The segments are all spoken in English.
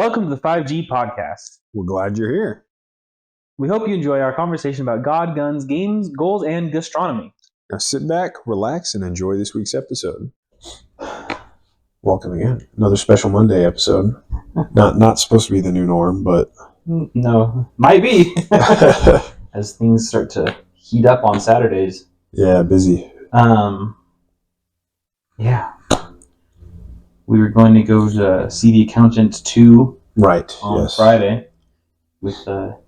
Welcome to the 5G podcast. We're glad you're here. We hope you enjoy our conversation about God, guns, games, goals, and gastronomy. Now sit back, relax, and enjoy this week's episode. Welcome again. Another special Monday episode. Not supposed to be the new norm, but... No, might be. As things start to heat up on Saturdays. Yeah, busy. Yeah. We were going to go to see The Accountant 2 on Friday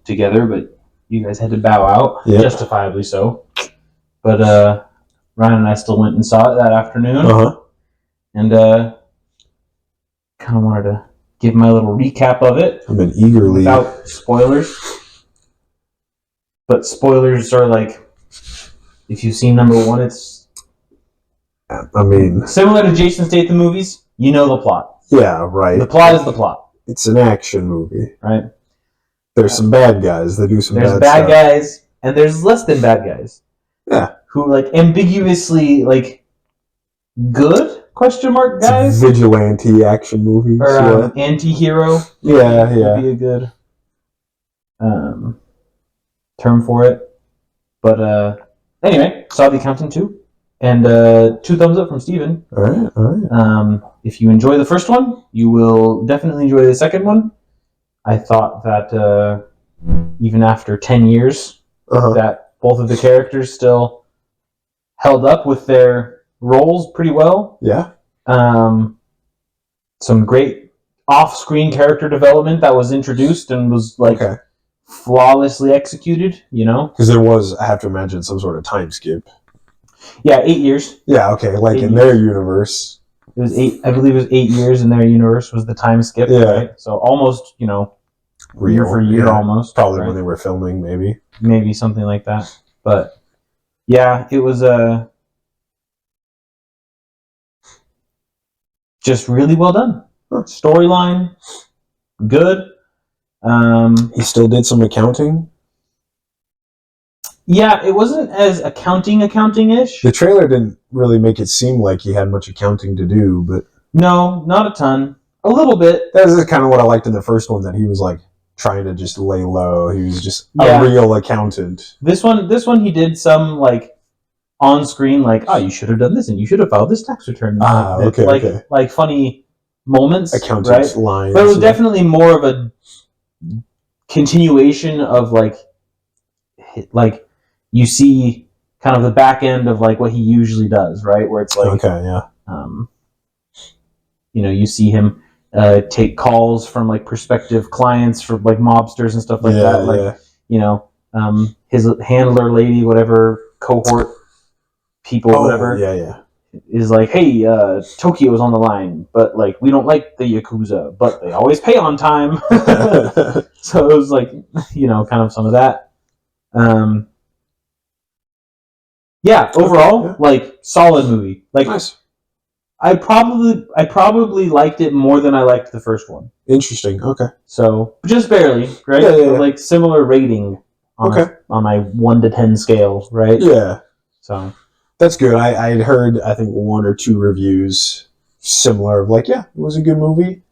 together, but you guys had to bow out, justifiably so. But Ryan and I still went and saw it that afternoon, and kind of wanted to give my little recap of it. I've been eagerly... Without spoilers. But spoilers are like, if you've seen number one, it's... I mean... similar to Jason Statham movies, you know the plot. Yeah, right. The plot is the plot. It's an action movie. Right? There's some bad guys. They do some bad stuff. There's bad guys, and there's less than bad guys. Yeah. Who, like, ambiguously, like, good, question mark, guys? It's vigilante action movies. Or anti-hero. Yeah. Would be a good term for it. But, anyway, saw The Accountant 2. And 2 thumbs up from Steven. All right. If you enjoy the first one, you will definitely enjoy the second one. I thought that even after 10 years, that both of the characters still held up with their roles pretty well. Yeah. Some great off-screen character development that was introduced and was flawlessly executed, you know? Because there was, I have to imagine, some sort of time skip. Yeah, 8 years. Yeah, okay, like in their universe. It was 8, I believe it was 8 years in their universe was the time skip, right? So almost, you know, year for year almost. Probably when they were filming, maybe. Maybe something like that. But, yeah, it was just really well done. Storyline, good. He still did some accounting? Yeah, it wasn't as accounting-ish. The trailer didn't really make it seem like he had much accounting to do, but... No, not a ton. A little bit. That is kind of what I liked in the first one, that he was, like, trying to just lay low. He was just a real accountant. This one he did some, like, on-screen, like, oh, you should have done this, and you should have filed this tax return. Like funny moments, accountant lines. But it was definitely more of a continuation of, like, you see kind of the back end of like what he usually does, right? Where it's like, you know, you see him take calls from like prospective clients for like mobsters and stuff like that. Like, you know, his handler lady, whatever, cohort people, whatever. Is like, hey, Tokyo's on the line, but like we don't like the Yakuza, but they always pay on time. So it was like, you know, kind of some of that. Yeah, overall, like solid movie. Like, nice. I probably liked it more than I liked the first one. Interesting. Okay. So just barely, right? Yeah. Like similar rating on my 1 to 10 scale, right? Yeah. So that's good. I had heard, I think, 1 or 2 reviews similar of like, yeah, it was a good movie.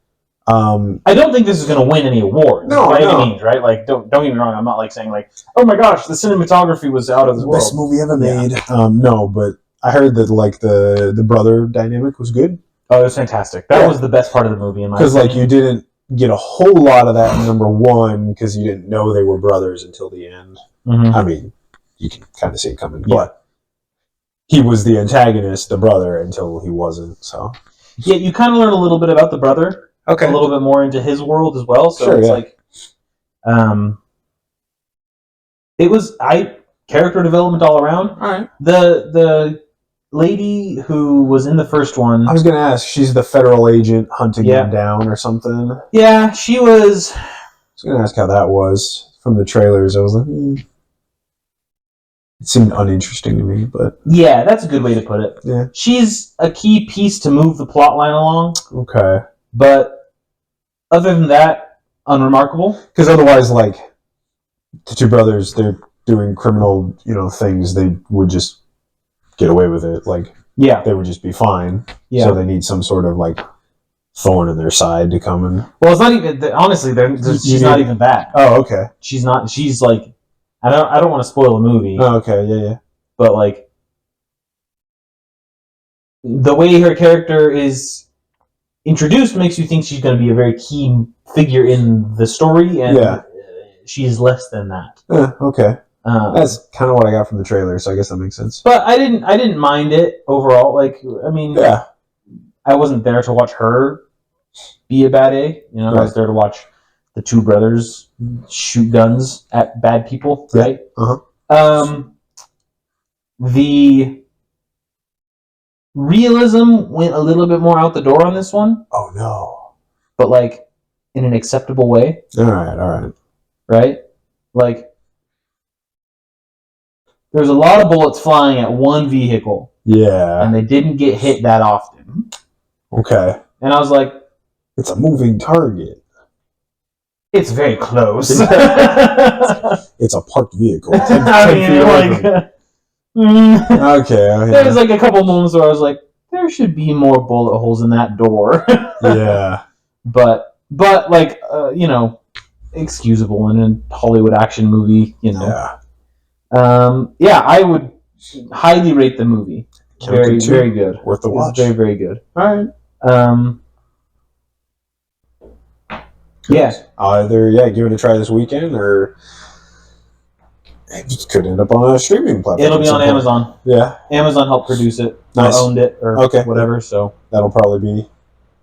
I don't think this is going to win any awards by any means, right? Like, don't get me wrong. I'm not like saying like, oh my gosh, the cinematography was out of this world. Best movie ever made. No, but I heard that like the brother dynamic was good. Oh, it was fantastic. That was the best part of the movie in my opinion. Because like you didn't get a whole lot of that in number 1 because you didn't know they were brothers until the end. Mm-hmm. I mean, you can kind of see it coming, but he was the antagonist, the brother, until he wasn't. So yeah, you kind of learn a little bit about the brother. Okay. A little bit more into his world as well. So it's like, it was character development all around. All right. The lady who was in the first one. I was gonna ask. She's the federal agent hunting him down or something. Yeah, she was. I was gonna ask how that was from the trailers. I was like, it seemed uninteresting to me, but yeah, that's a good way to put it. Yeah, she's a key piece to move the plot line along. Okay, but. Other than that, unremarkable. Because otherwise, like, the 2 brothers, they're doing criminal, you know, things. They would just get away with it. Like, they would just be fine. Yeah. So they need some sort of, like, thorn in their side to come and. Well, it's not even. Honestly, she's not even that. Oh, okay. She's not. She's like. I don't want to spoil the movie. Oh, okay. Yeah. But like, the way her character is introduced makes you think she's going to be a very key figure in the story, and she's less than that. Okay. That's kind of what I got from the trailer, so I guess that makes sense. But I didn't mind it overall. Like, I mean, I wasn't there to watch her be a bad A. You know, I was there to watch the two brothers shoot guns at bad people, right? The realism went a little bit more out the door on this one. Oh no! But like, in an acceptable way. All right. Right? Like, there's a lot of bullets flying at one vehicle. Yeah. And they didn't get hit that often. Okay. And I was like, it's a moving target. It's very close. It's a parked vehicle. 10 okay. There was like a couple moments where I was like, there should be more bullet holes in that door. Yeah. But like, excusable in a Hollywood action movie, Yeah. I would highly rate the movie. Very, very good. Worth the watch. It's very, very good. All right. Yeah. I'll either give it a try this weekend, or it could end up on a streaming platform. It'll be on Amazon. Yeah. Amazon helped produce it. Nice. Or owned it, or whatever. So that'll probably be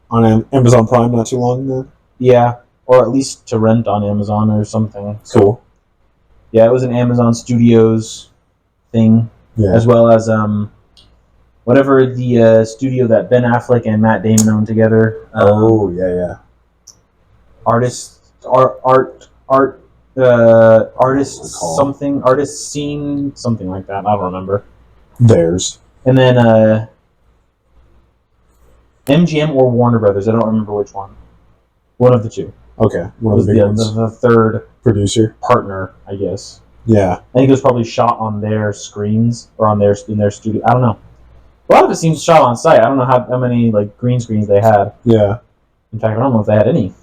on Amazon Prime not too long then. Yeah, or at least to rent on Amazon or something. Cool. Yeah, it was an Amazon Studios thing, as well as whatever the studio that Ben Affleck and Matt Damon own together. Artist scene, something like that. I don't remember. Theirs. And then MGM or Warner Brothers. I don't remember which one. One of the two. Okay, one of the big ones. The third producer partner, I guess. Yeah, I think it was probably shot on their screens or in their studio. I don't know. A lot of it seems shot on site. I don't know how many like green screens they had. Yeah. In fact, I don't know if they had any.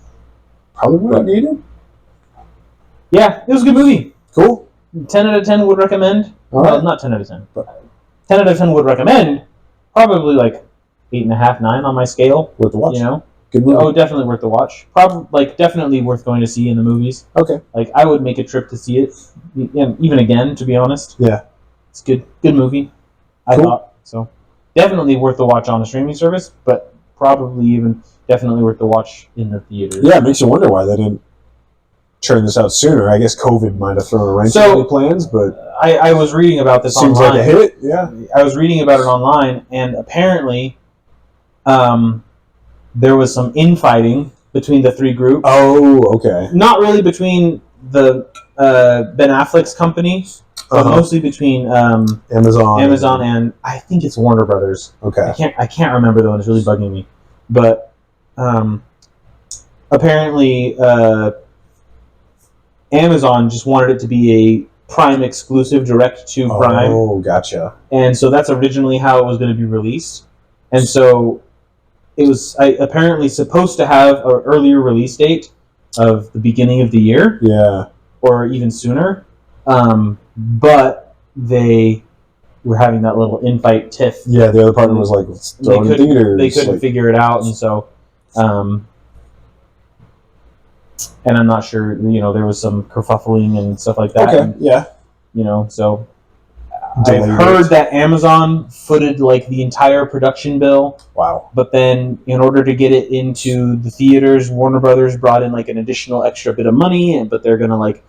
Probably wouldn't need it. Yeah, it was a good movie. Cool. 10 out of 10 would recommend. Well, not 10 out of 10, but 10 out of 10 would recommend. Probably like 8.5, 9 on my scale. Worth the watch. You know? Good movie. Oh, definitely worth the watch. Definitely worth going to see in the movies. Okay. Like, I would make a trip to see it, even again, to be honest. Yeah. It's good movie, I thought. So, definitely worth the watch on a streaming service, but probably even definitely worth the watch in the theater. Yeah, it makes you wonder why they didn't churn this out sooner. I guess COVID might have thrown a wrench in the plans, but I was reading about this online. Seems like a hit, yeah. I was reading about it online, and apparently there was some infighting between the three groups. Oh, okay. Not really between the Ben Affleck's company, but mostly between Amazon and I think it's Warner Brothers. Okay. I can't remember though, and it's really bugging me. But apparently Amazon just wanted it to be a Prime exclusive, direct to Prime. Oh, gotcha. And so that's originally how it was going to be released. And so it was apparently supposed to have an earlier release date of the beginning of the year. Yeah. Or even sooner. But they were having that little infight tiff. Yeah, the other partner was like, they couldn't figure it out, and so and I'm not sure, there was some kerfuffling and stuff like that. Okay, and, yeah. So I've heard that Amazon footed like the entire production bill. Wow. But then in order to get it into the theaters, Warner Brothers brought in like an additional extra bit of money, but they're going to like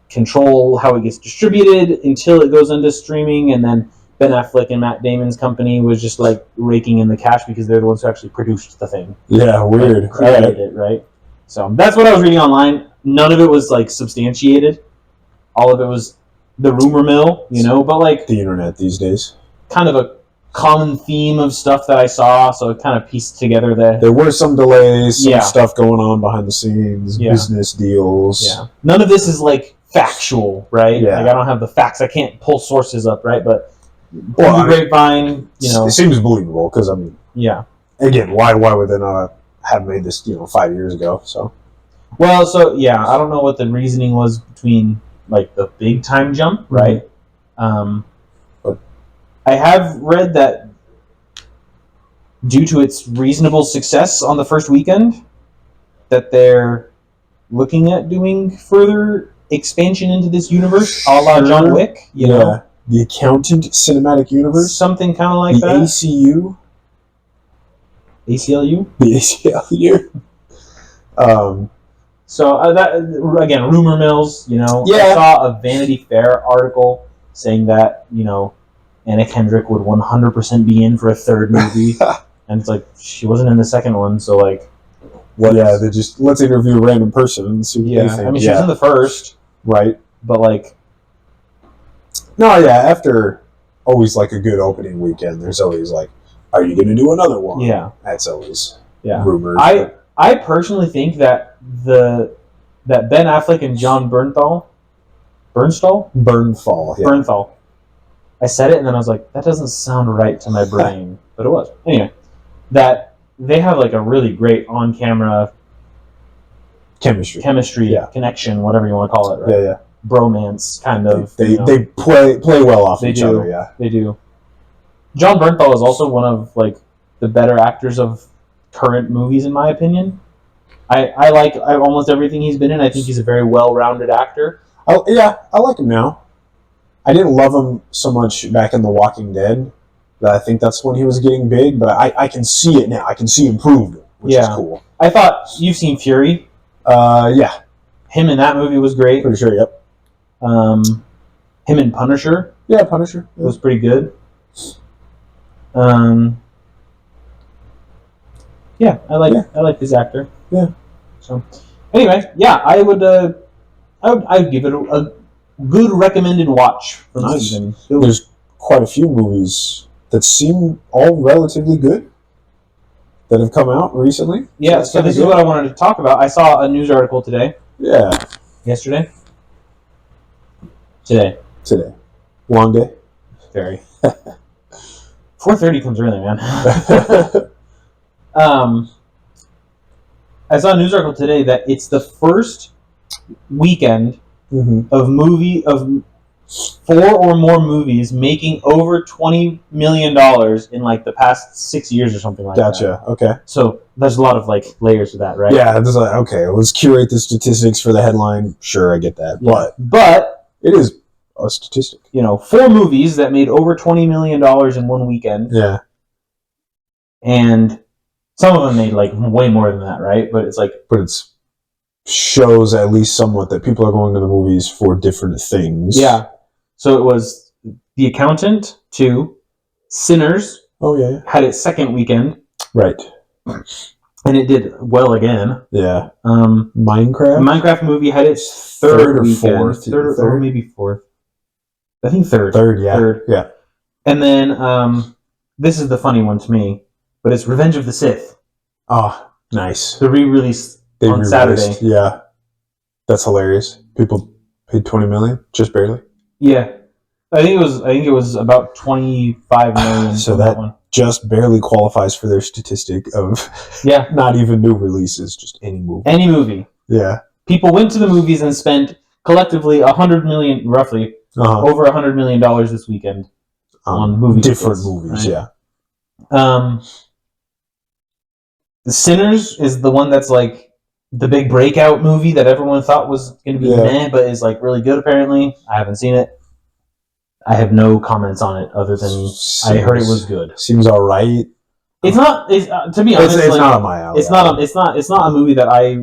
control how it gets distributed until it goes into streaming, and then Ben Affleck and Matt Damon's company was just like raking in the cash because they're the ones who actually produced the thing. Yeah, weird. Like, created it, right? So that's what I was reading online. None of it was like substantiated. All of it was the rumor mill, but like the internet these days. Kind of a common theme of stuff that I saw, so it kind of pieced together that there were some delays, some stuff going on behind the scenes, business deals. Yeah. None of this is like factual, right? Yeah. Like I don't have the facts. I can't pull sources up, right? But the grapevine, it seems believable because yeah. Again, why would they not have made this 5 years ago. So Well, so yeah, I don't know what the reasoning was between like the big time jump, right? But I have read that due to its reasonable success on the first weekend, that they're looking at doing further expansion into this universe, a la John Wick. You know, the Accountant Cinematic Universe, something kind of like the that. ACU, ACLU, the ACLU. So that again, rumor mills. I saw a Vanity Fair article saying that Anna Kendrick would 100% be in for a third movie, and it's like she wasn't in the second one, so like, what? Yeah, they just let's interview a random person and see what they think. I mean, she was in the first, right? But like, no, yeah, after always like a good opening weekend, there's always like, are you going to do another one? Yeah, that's always rumors. I personally think that that Ben Affleck and John Bernthal. I said it and then I was like, that doesn't sound right to my brain, but it was. Anyway, that they have like a really great on-camera chemistry, connection, whatever you want to call it, right? Yeah. Bromance, kind of. They play well off each other, yeah. They do. John Bernthal is also one of like the better actors of current movies, in my opinion. I like almost everything he's been in. I think he's a very well-rounded actor. I like him now. I didn't love him so much back in The Walking Dead. But I think that's when he was getting big. But I can see it now. I can see improvement, which is cool. I thought you've seen Fury. Yeah. Him in that movie was great. Pretty sure. Yep. Him in Punisher. Yeah, Punisher was pretty good. Yeah, I like this actor. Yeah. So, anyway, yeah, I'd give it a good recommended watch for the season. There's quite a few movies that seem all relatively good that have come out recently. Yeah, so this is what I wanted to talk about. I saw a news article today. Yeah. Yesterday? Today. Long day? Very. 4:30 comes early, man. I saw a news article today that it's the first weekend of 4 or more movies making over $20 million in like the past 6 years or something like that. Gotcha. Okay. So there's a lot of like layers to that, right? Yeah. It's like, okay, let's curate the statistics for the headline. Sure, I get that. Yeah. But it is a statistic. 4 movies that made over $20 million in one weekend. Yeah. And some of them made like way more than that, right? But it's shows at least somewhat that people are going to the movies for different things. Yeah. So it was The Accountant 2, Sinners. Oh yeah. Had its second weekend. Right. And it did well again. Yeah. Minecraft movie had its third weekend. Fourth. Third or maybe fourth. I think third. Yeah. Third. Yeah. And then this is the funny one to me, but it's Revenge of the Sith. Oh, nice. The re-release on Saturday. Yeah. That's hilarious. People paid $20 million, just barely. Yeah. I think it was about 25 million. So that one just barely qualifies for their statistic of not even new releases, just any movie. Any movie. Yeah. People went to the movies and spent collectively $100 million, roughly, over $100 million this weekend on movies. Different movies, right? Yeah. The Sinners is the one that's like the big breakout movie that everyone thought was going to be meh, but is like really good apparently. I haven't seen it. I have no comments on it other than I heard it was good. Seems all right. It's not. To be honest, it's not on my alley. It's not a movie that I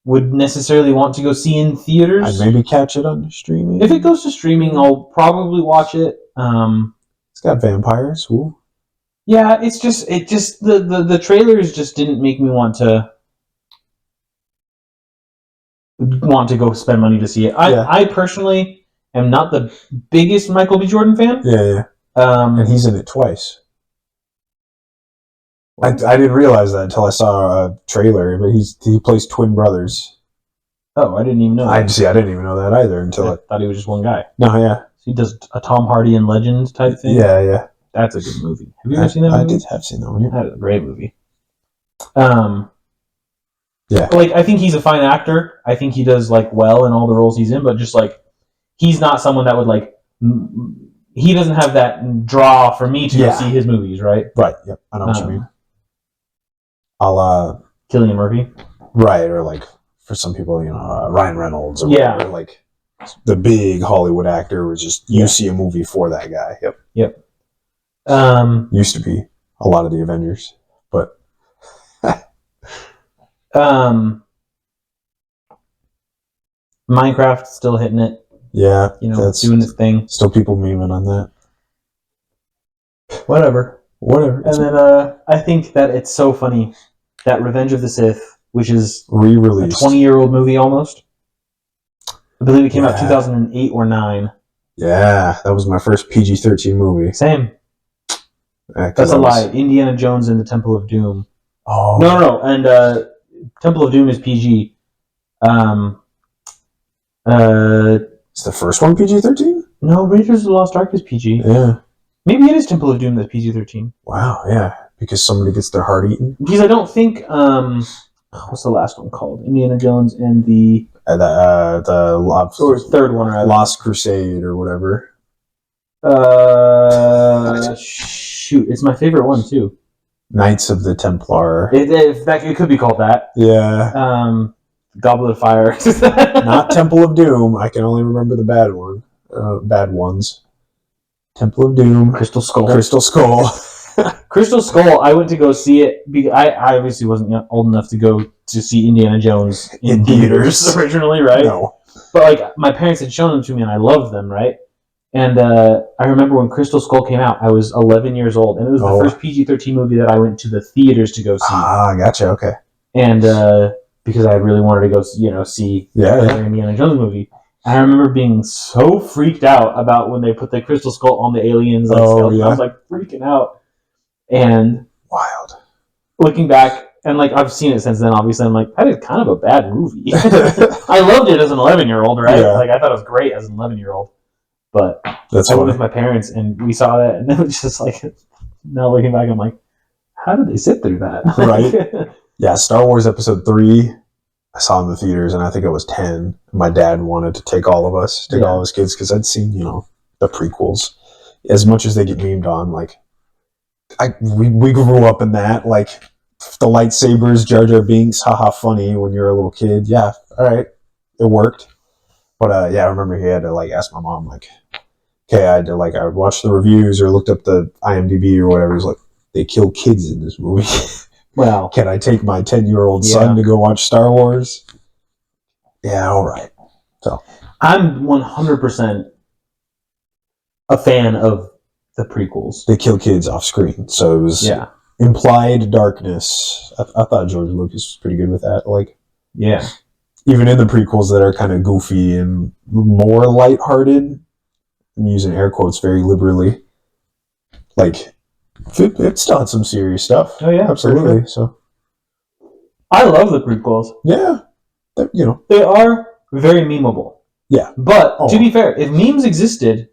would necessarily want to go see in theaters. I'd maybe catch it on streaming. If it goes to streaming, I'll probably watch it. It's got vampires. Ooh. Yeah, it's just the trailers just didn't make me want to go spend money to see it. I personally am not the biggest Michael B. Jordan fan. Yeah. And he's in it twice. I didn't realize that until I saw a trailer, but he plays twin brothers. Oh, I didn't even know that. I didn't even know that either until I thought he was just one guy. No, yeah. So he does a Tom Hardy and Legend type thing? Yeah. That's a good movie. Have you ever seen that movie? I have seen that one, yeah. That is a great movie. Yeah. Like, I think he's a fine actor. I think he does, like, well in all the roles he's in, but just, like, he's not someone that would, like, he doesn't have that draw for me to go see his movies, right? Right, yep. I know what you mean. I'll, Cillian Murphy. Right, or, like, for some people, you know, Ryan Reynolds or whatever, like, the big Hollywood actor was just, you see a movie for that guy. Yep. Used to be a lot of the Avengers, but... Minecraft still hitting it. Yeah, you know, doing its thing. Still people memeing on that. Whatever. And then I think that it's so funny that Revenge of the Sith, which is re-released, a 20-year-old movie almost. I believe it came out 2008 or 9. Yeah, that was my first PG-13 movie. Same. That's a lie. Indiana Jones and the Temple of Doom. Oh. No. And Temple of Doom is PG. Is the first one PG-13? No, Raiders of the Lost Ark is PG. Yeah. Maybe it is Temple of Doom that's PG-13. Wow, yeah. Because somebody gets their heart eaten? Because I don't think... what's the last one called? Indiana Jones and the... or third one, rather. Lost Crusade or whatever. Shoot, it's my favorite one, too. Knights of the Templar. It could be called that. Yeah. Goblet of Fire. Not Temple of Doom. I can only remember the bad one. Bad ones. Temple of Doom. Crystal Skull. Crystal Skull. Crystal Skull, I went to go see it. I obviously wasn't old enough to go to see Indiana Jones in theaters originally, right? No. But, like, my parents had shown them to me, and I loved them, right? And I remember when Crystal Skull came out, I was 11 years old, and it was the first PG-13 movie that I went to the theaters to go see. Ah, gotcha, okay. And because I really wanted to go, see another Indiana Jones movie. And I remember being so freaked out about when they put the Crystal Skull on the aliens. I was, like, freaking out. And wild. Looking back, and, like, I've seen it since then, obviously, I'm like, that is kind of a bad movie. I loved it as an 11-year-old, right? Yeah. Like, I thought it was great as an 11-year-old. But I went with my parents, and we saw that, and it was just like, now looking back, I'm like, how did they sit through that? Right? Yeah, Star Wars Episode 3, I saw in the theaters, and I think I was 10. My dad wanted to take all of his kids, because I'd seen, the prequels. As much as they get memed on, like, we grew up in that, like, the lightsabers, Jar Jar Binks, haha, funny when you're a little kid. Yeah, all right, it worked. But I remember he had to, like, ask my mom, like, okay, I would watch the reviews or looked up the IMDb or whatever. It was like, they kill kids in this movie. Well, can I take my 10-year-old son to go watch Star Wars? Yeah, all right. So I'm 100% a fan of the prequels. They kill kids off screen, so it was implied darkness. I thought George Lucas was pretty good with that. Like, even in the prequels that are kind of goofy and more lighthearted, I'm using air quotes very liberally, like, it still had some serious stuff. Oh, yeah. Absolutely. Sure. So, I love the prequels. Yeah. They are very memeable. Yeah. But, to be fair, if memes existed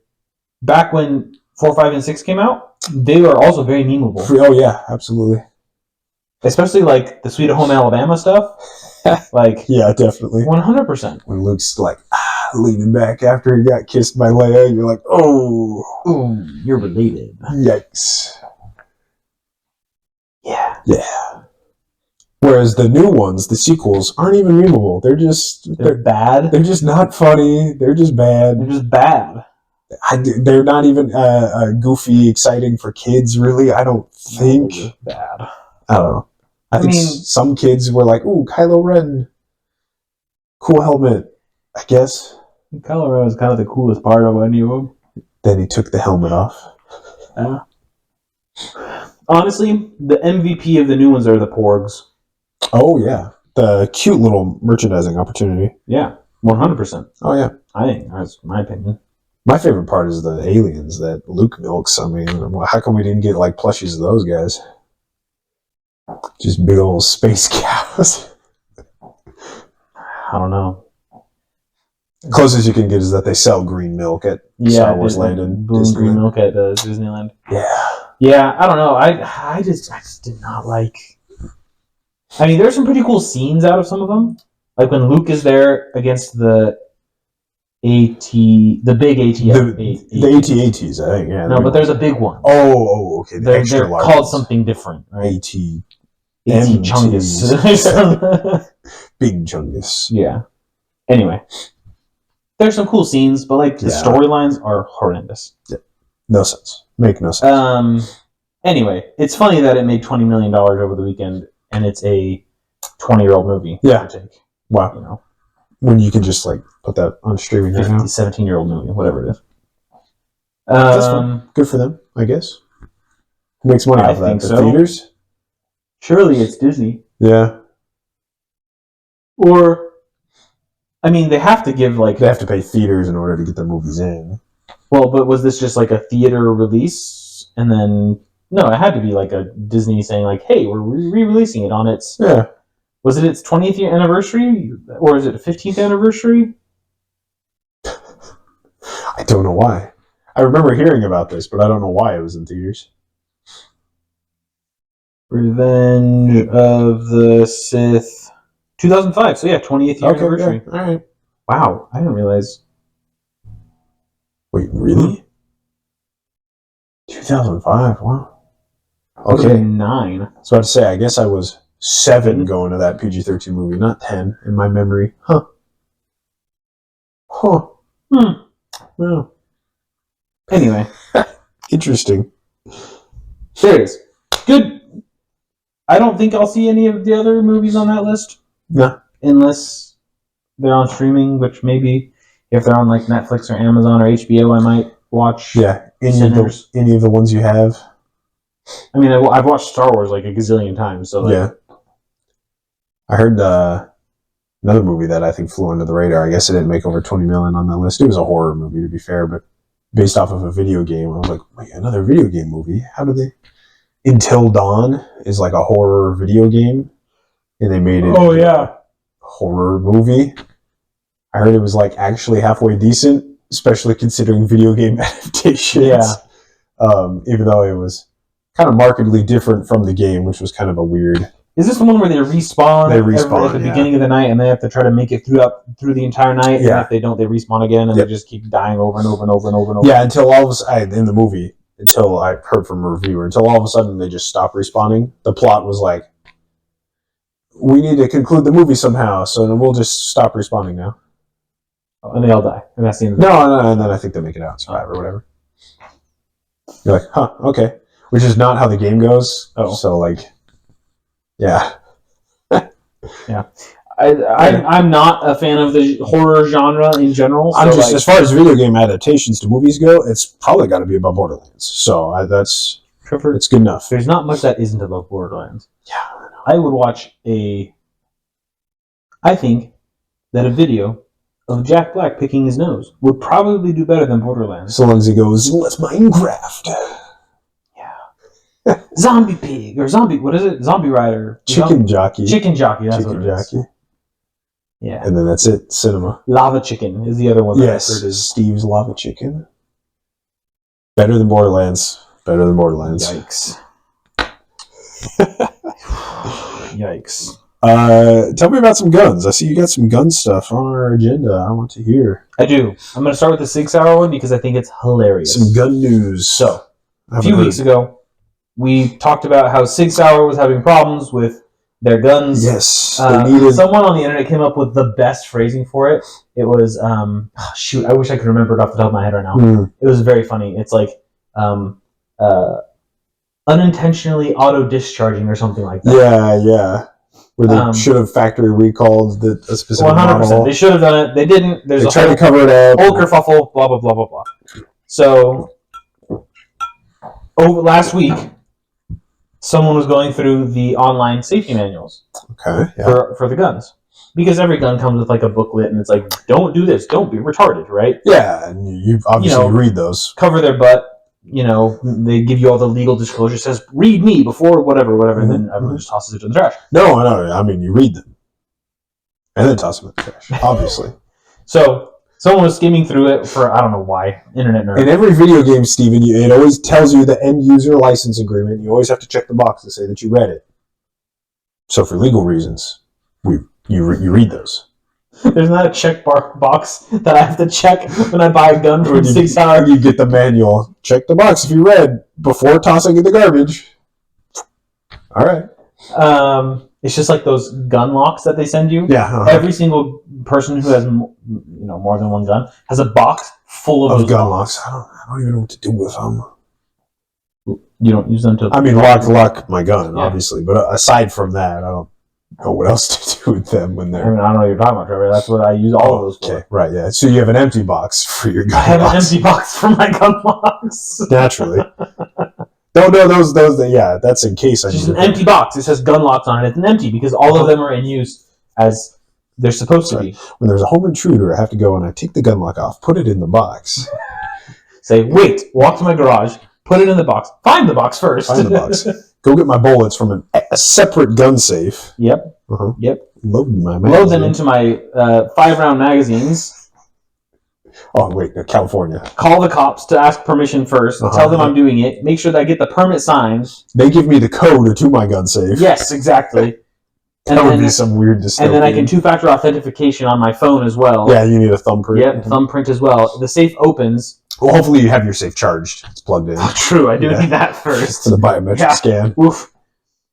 back when 4, 5, and 6 came out, they were also very memeable. Oh, yeah. Absolutely. Especially, like, the Sweet Home Alabama stuff. Like, yeah, definitely. 100%. When Luke's, like, leaning back after he got kissed by Leia, you're like, oh. Ooh, you're related. Yikes. Yeah. Yeah. Whereas the new ones, the sequels, aren't even memeable. They're bad. They're just not funny. They're just bad. They're just bad. They're not even goofy, exciting for kids, really. I don't think. Bad. I don't know. I think some kids were like, ooh, Kylo Ren. Cool helmet, I guess. Kylo Ren was kind of the coolest part of any of them. Then he took the helmet off. Yeah. Honestly, the MVP of the new ones are the Porgs. Oh, yeah. The cute little merchandising opportunity. Yeah, 100%. Oh, yeah. I think that's my opinion. My favorite part is the aliens that Luke milks. I mean, how come we didn't get, like, plushies of those guys? Just big old space cows. I don't know. Closest you can get is that they sell green milk at Star Wars Land and Disneyland. Green milk at Disneyland. Yeah. Yeah, I don't know. I just did not like I mean, there's some pretty cool scenes out of some of them. Like when Luke is there against the big AT. The AT-ATs, I think, yeah. No, but there's a big one. Okay. They're called something different, right? AT Chungus. Big Chungus. Yeah. Anyway. There's some cool scenes, but like the storylines are horrendous. Yeah. No sense. Make no sense. Anyway, it's funny that it made $20 million over the weekend, and it's a 20-year-old movie. Yeah. Wow. You know, when you can just like put that on streaming right now. 17-year-old movie, whatever it is. That's fun. Good for them, I guess. Who makes money off of that? The theaters? Surely it's Disney. Yeah. Or, I mean, they have to give like... They have to pay theaters in order to get their movies in. Well, but was this just like a theater release? And then... No, it had to be like a Disney saying like, hey, we're re-releasing it on its... Yeah. Was it its 20th year anniversary? Or is it a 15th anniversary? I don't know why. I remember hearing about this, but I don't know why it was in theaters. Revenge of the Sith... 2005, so yeah, 20th year anniversary. Yeah. All right. Wow, I didn't realize. Wait, really? 2005, wow. Okay. 9. I was about to say, I guess I was 7 going to that PG-13 movie, not 10 in my memory. Huh. Well. Anyway. Interesting. There it is. Good. I don't think I'll see any of the other movies on that list. No. Unless they're on streaming, which maybe if they're on like Netflix or Amazon or HBO, I might watch. Yeah. Any of the ones you have? I mean, I've watched Star Wars like a gazillion times. So like, yeah. I heard another movie that I think flew under the radar. I guess it didn't make over 20 million on that list. It was a horror movie, to be fair, but based off of a video game. I was like, wait, another video game movie? How do they... Until Dawn is like a horror video game, and they made it a horror movie. I heard it was like actually halfway decent, especially considering video game adaptations. Yeah. Even though it was kind of markedly different from the game, which was kind of a weird... Is this the one where they respawn? They respawn at the beginning of the night, and they have to try to make it through the entire night. Yeah. And if they don't, they respawn again, and they just keep dying over and over and over and over and over. Yeah, until all of a sudden, in the movie, until I heard from a reviewer, until all of a sudden they just stopped respawning. The plot was like, we need to conclude the movie somehow, so we'll just stop respawning now. Oh, and they all die. And that's the end of the No, and then I think they make it out and survive or whatever. You're like, huh, okay. Which is not how the game goes. Oh. So, like, yeah. Yeah. I'm not a fan of the horror genre in general. So I'm just, as far as video game adaptations to movies go, it's probably got to be above Borderlands. So it's good enough. There's not much that isn't above Borderlands. Yeah. I would watch I think that a video of Jack Black picking his nose would probably do better than Borderlands. So long as he goes, let's Minecraft. Yeah. Zombie Pig, or what is it? Zombie Rider. Chicken Jockey. Chicken Jockey, that's Chicken what it is. Jockey. Yeah. And then that's it. Cinema. Lava Chicken is the other one. Yes, it is Steve's Lava Chicken. Better than Borderlands. Yikes. Yikes. Tell me about some guns. I see you got some gun stuff on our agenda. I want to hear. I do. I'm going to start with the 6 Hour one because I think it's hilarious. Some gun news. So, a few weeks ago, we talked about how 6 Hour was having problems with their guns. Yes. Someone on the internet came up with the best phrasing for it. It was, I wish I could remember it off the top of my head right now. It was very funny. It's like, unintentionally auto-discharging or something like that. Yeah. Where they should have factory recalled a specific 100%. model. They should have done it. They didn't. There's they tried to cover it up. Whole kerfuffle, blah, blah, blah, blah, blah. So, last week, someone was going through the online safety manuals for the guns. Because every gun comes with like a booklet, and it's like, don't do this, don't be retarded, right? Yeah, and you obviously read those. Cover their butt. They give you all the legal disclosure. It says, read me before whatever, and then everyone just tosses it in the trash. No, I mean, you read them. And then toss them in the trash, obviously. So, someone was skimming through it for, I don't know why, internet nerd. In every video game, Steven, it always tells you the end user license agreement. You always have to check the box to say that you read it. So for legal reasons, you read those. There's not a check box that I have to check when I buy a gun from 6 Sauer. You get the manual. Check the box if you read before tossing in the garbage. All right. It's just like those gun locks that they send you. Yeah. Uh-huh. Every single person who has more than one gun has a box full of those gun locks. I don't even know what to do with them. You don't use them to... I mean, lock my gun, obviously. But aside from that, I don't know what else to do with them when they're... I mean, I don't know what you're talking about, Trevor. That's what I use all of those for. Okay, right, yeah. So you have an empty box for your gun I have locks. an empty box for my gun locks. Naturally. No, those, yeah, that's in case I It's just an empty box. It says gun locks on it. It's an empty because all of them are in use as they're supposed to be. When there's a home intruder, I have to go and I take the gun lock off, put it in the box. Say, wait, walk to my garage, put it in the box, find the box first. Find the box. Go get my bullets from a separate gun safe. Yep. Uh-huh. Yep. Load them into my 5-round magazines. Oh, wait, California. Call the cops to ask permission first. Tell them I'm doing it. Make sure that I get the permit signed. They give me the code to my gun safe. Yes, exactly. That would be some weird dystopian. And then I can 2-factor authentication on my phone as well. Yeah, you need a thumbprint. Yep, thumbprint as well. The safe opens. Well, hopefully you have your safe charged. It's plugged in. Oh, true, I do need that first. For the biometric scan. Oof.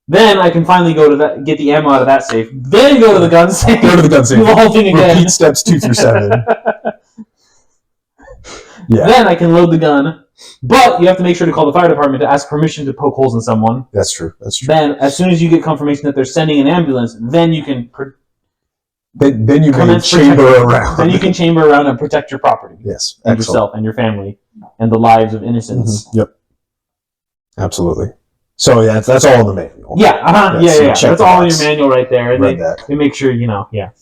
Then I can finally go to that, get the ammo out of that safe. Then go to the gun safe. Go to the gun safe. Do the whole thing again. Repeat steps 2 through 7. Yeah. Then I can load the gun, but you have to make sure to call the fire department to ask permission to poke holes in someone. That's true. That's true. Then, as soon as you get confirmation that they're sending an ambulance, then you can then you can chamber around. Then you can chamber around and protect your property. Yes, and yourself and your family and the lives of innocents. Mm-hmm. Yep. Absolutely. So yeah, that's all in the manual. Yeah. Uh-huh. Yeah. So That's all in your manual right there. And read that. they make sure Yeah.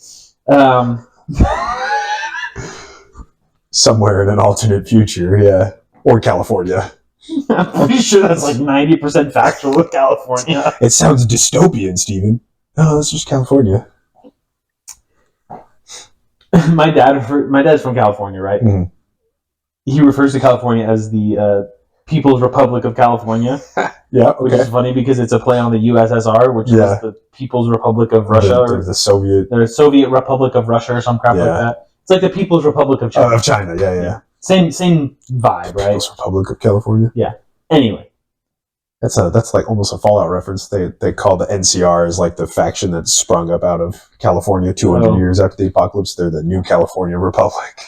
Somewhere in an alternate future, yeah. Or California. I'm pretty sure that's like 90% factual with California. It sounds dystopian, Steven. No, that's just California. My dad's from California, right? Mm-hmm. He refers to California as the People's Republic of California. Yeah, okay. Which is funny because it's a play on the USSR, which is the People's Republic of Russia. Or the Soviet Republic of Russia or some crap like that. It's like the People's Republic of China. Of China, yeah. Same vibe, right? People's Republic of California. Yeah. Anyway. That's like almost a Fallout reference. They call the NCR as like the faction that sprung up out of California 200 years after the apocalypse. They're the New California Republic.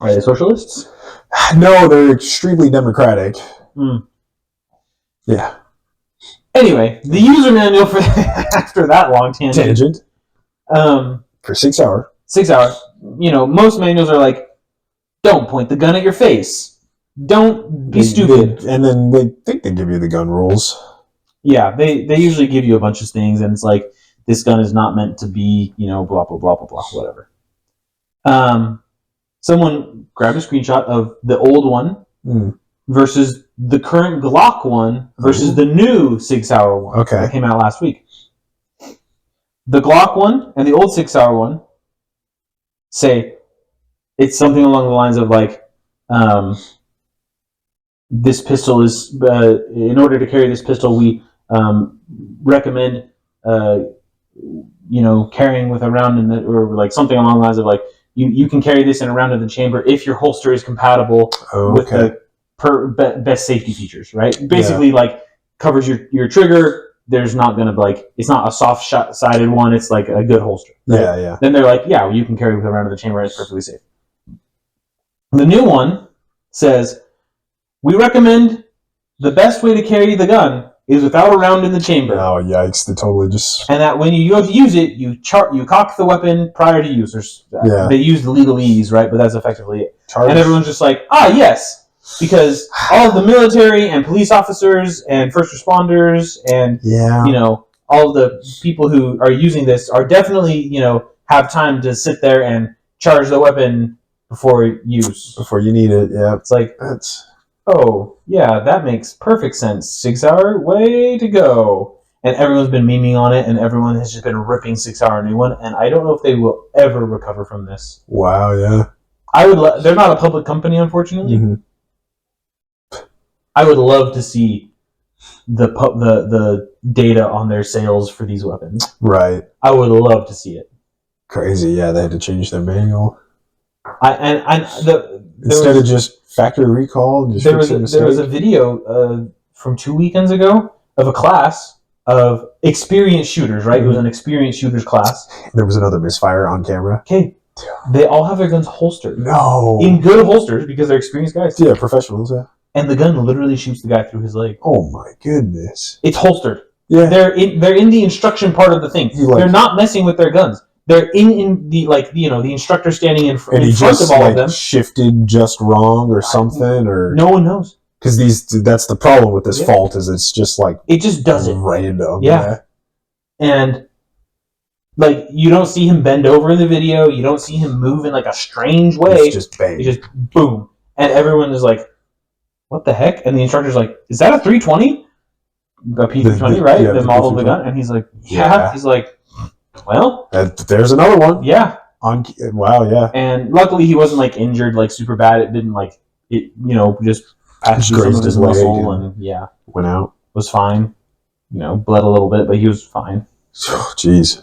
Are they socialists? No, they're extremely democratic. Mm. Yeah. Anyway, the user manual for after that long tangent. For 6 Sauer. 6 Sauer. Most manuals are like, don't point the gun at your face. Don't be stupid. And then they think they give you the gun rules. Yeah, they usually give you a bunch of things, and it's like, this gun is not meant to be, blah, blah, blah, blah, blah, whatever. Someone grabbed a screenshot of the old one versus the current Glock one versus the new 6 Sauer one that came out last week. The Glock one and the old 6 Sauer one say it's something along the lines of like, this pistol is, in order to carry this pistol, we recommend, carrying with a round or like something along the lines of like, you can carry this in a round in the chamber if your holster is compatible with the best safety features, right? Basically, like, covers your trigger. There's not going to it's not a soft-sided one. It's like a good holster. Right? Yeah. Then they're like, yeah, you can carry with a round in the chamber. It's perfectly safe. The new one says, we recommend the best way to carry the gun is without a round in the chamber. Oh, yikes. They totally just... And that when you go to use it, you cock the weapon prior to use. They use the legalese, right? But that's effectively it. And everyone's just like, yes. Because all of the military and police officers and first responders and, all of the people who are using this are definitely, have time to sit there and charge the weapon before use. Before you need it, yeah. It's like... Oh, yeah, that makes perfect sense. 6 Sauer, way to go. And everyone's been memeing on it, and everyone has just been ripping 6 Sauer a new one, and I don't know if they will ever recover from this. Wow, yeah. They're not a public company, unfortunately. Mm-hmm. I would love to see the data on their sales for these weapons. Right. I would love to see it. Crazy. Yeah, they had to change their manual. Instead of just factory recall. Just there was a video from 2 weekends ago of a class of experienced shooters, right? It was an experienced shooters class. There was another misfire on camera. Okay. They all have their guns holstered. No. In good holsters because they're experienced guys. Yeah, professionals, yeah. And the gun literally shoots the guy through his leg. Oh my goodness. It's holstered. Yeah. They're in the instruction part of the thing. They're not messing with their guns. They're in the the instructor standing in front of all of them. Shifted just wrong or something, or no one knows. Because that's the problem with this fault is it's just like it just does it random. Yeah. And like you don't see him bend over in the video. You don't see him move in like a strange way. It's just bang. It's just boom, and everyone is like, "What the heck?" And the instructor's like, "Is that a 320? A P320, right? Yeah, the model of the gun?" And he's like, "Yeah." He's like, "Well, there's another one." Yeah. Wow. Yeah. And luckily, he wasn't like injured like super bad. It didn't like it. Just passed through some of his muscle and went out. Was fine. Bled a little bit, but he was fine. Oh, jeez.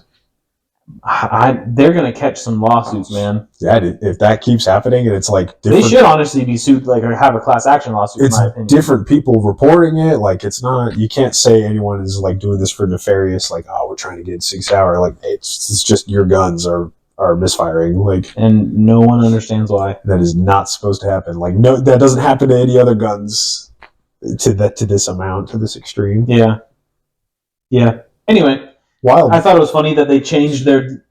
They're gonna catch some lawsuits, man. Yeah, if that keeps happening, and it's like they should honestly be sued, like, or have a class action lawsuit. It's in my opinion. Different people reporting it. Like, it's not. You can't say anyone is like doing this for nefarious. Like, oh, we're trying to get 6 hour. Like, it's just your guns are misfiring. Like, and no one understands why. That is not supposed to happen. Like, no, that doesn't happen to any other guns to this amount, to this extreme. Yeah. Yeah. Anyway. Wild. I thought it was funny that they changed their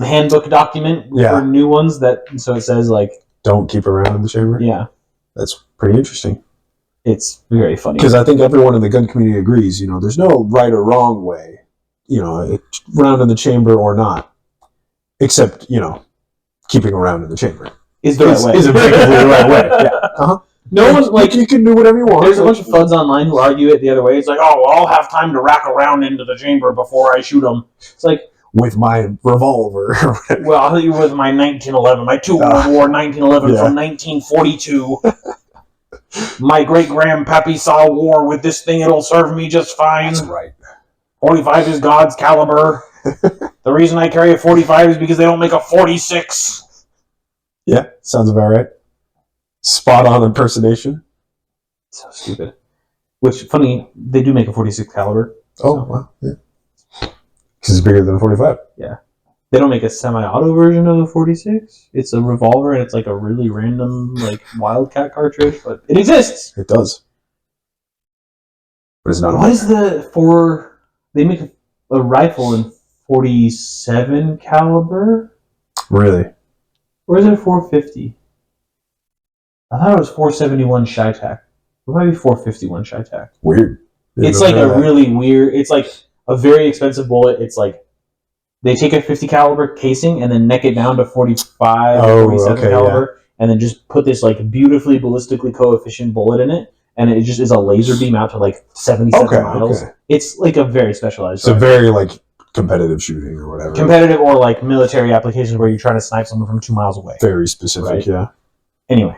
handbook document for new ones. So it says like, don't keep around in the chamber. Yeah, that's pretty interesting. It's very funny because I think everyone in the gun community agrees. There's no right or wrong way. Round in the chamber or not, except keeping around in the chamber is the right way. Is objectively the right way. Yeah. Uh-huh. No one's like you can do whatever you want. There's a bunch of FUDs online who argue it the other way. It's like, oh, well, I'll have time to rack around into the chamber before I shoot them. It's like with my revolver. Well, I'll hit you with my 1911, my World War 1911 from 1942. My great grandpappy saw war with this thing. It'll serve me just fine. That's right. 45 is God's caliber. The reason I carry a 45 is because they don't make a 46. Yeah, sounds about right. Spot on impersonation. So stupid. Which, funny, they do make a 46 caliber. Oh, wow. Yeah. Because it's bigger than a 45. Yeah. They don't make a semi-auto version of the 46. It's a revolver, and it's like a really random, like, Wildcat cartridge, but it exists. It does. But it's not. What is they make a rifle in 47 caliber? Really? Or is it a 450? I thought it was 471 Shy-Tac. It might be 451 Shy-Tac. Weird. It's like a really weird... It's like a very expensive bullet. It's like... They take a 50 caliber casing and then neck it down to 45 or 47 caliber and then just put this like beautifully ballistically coefficient bullet in it, and it just is a laser beam out to like 77 miles. Okay. It's like a very specialized rifle. Very like competitive shooting or whatever. Competitive or like military applications where you're trying to snipe someone from 2 miles away. Very specific, yeah. Anyway.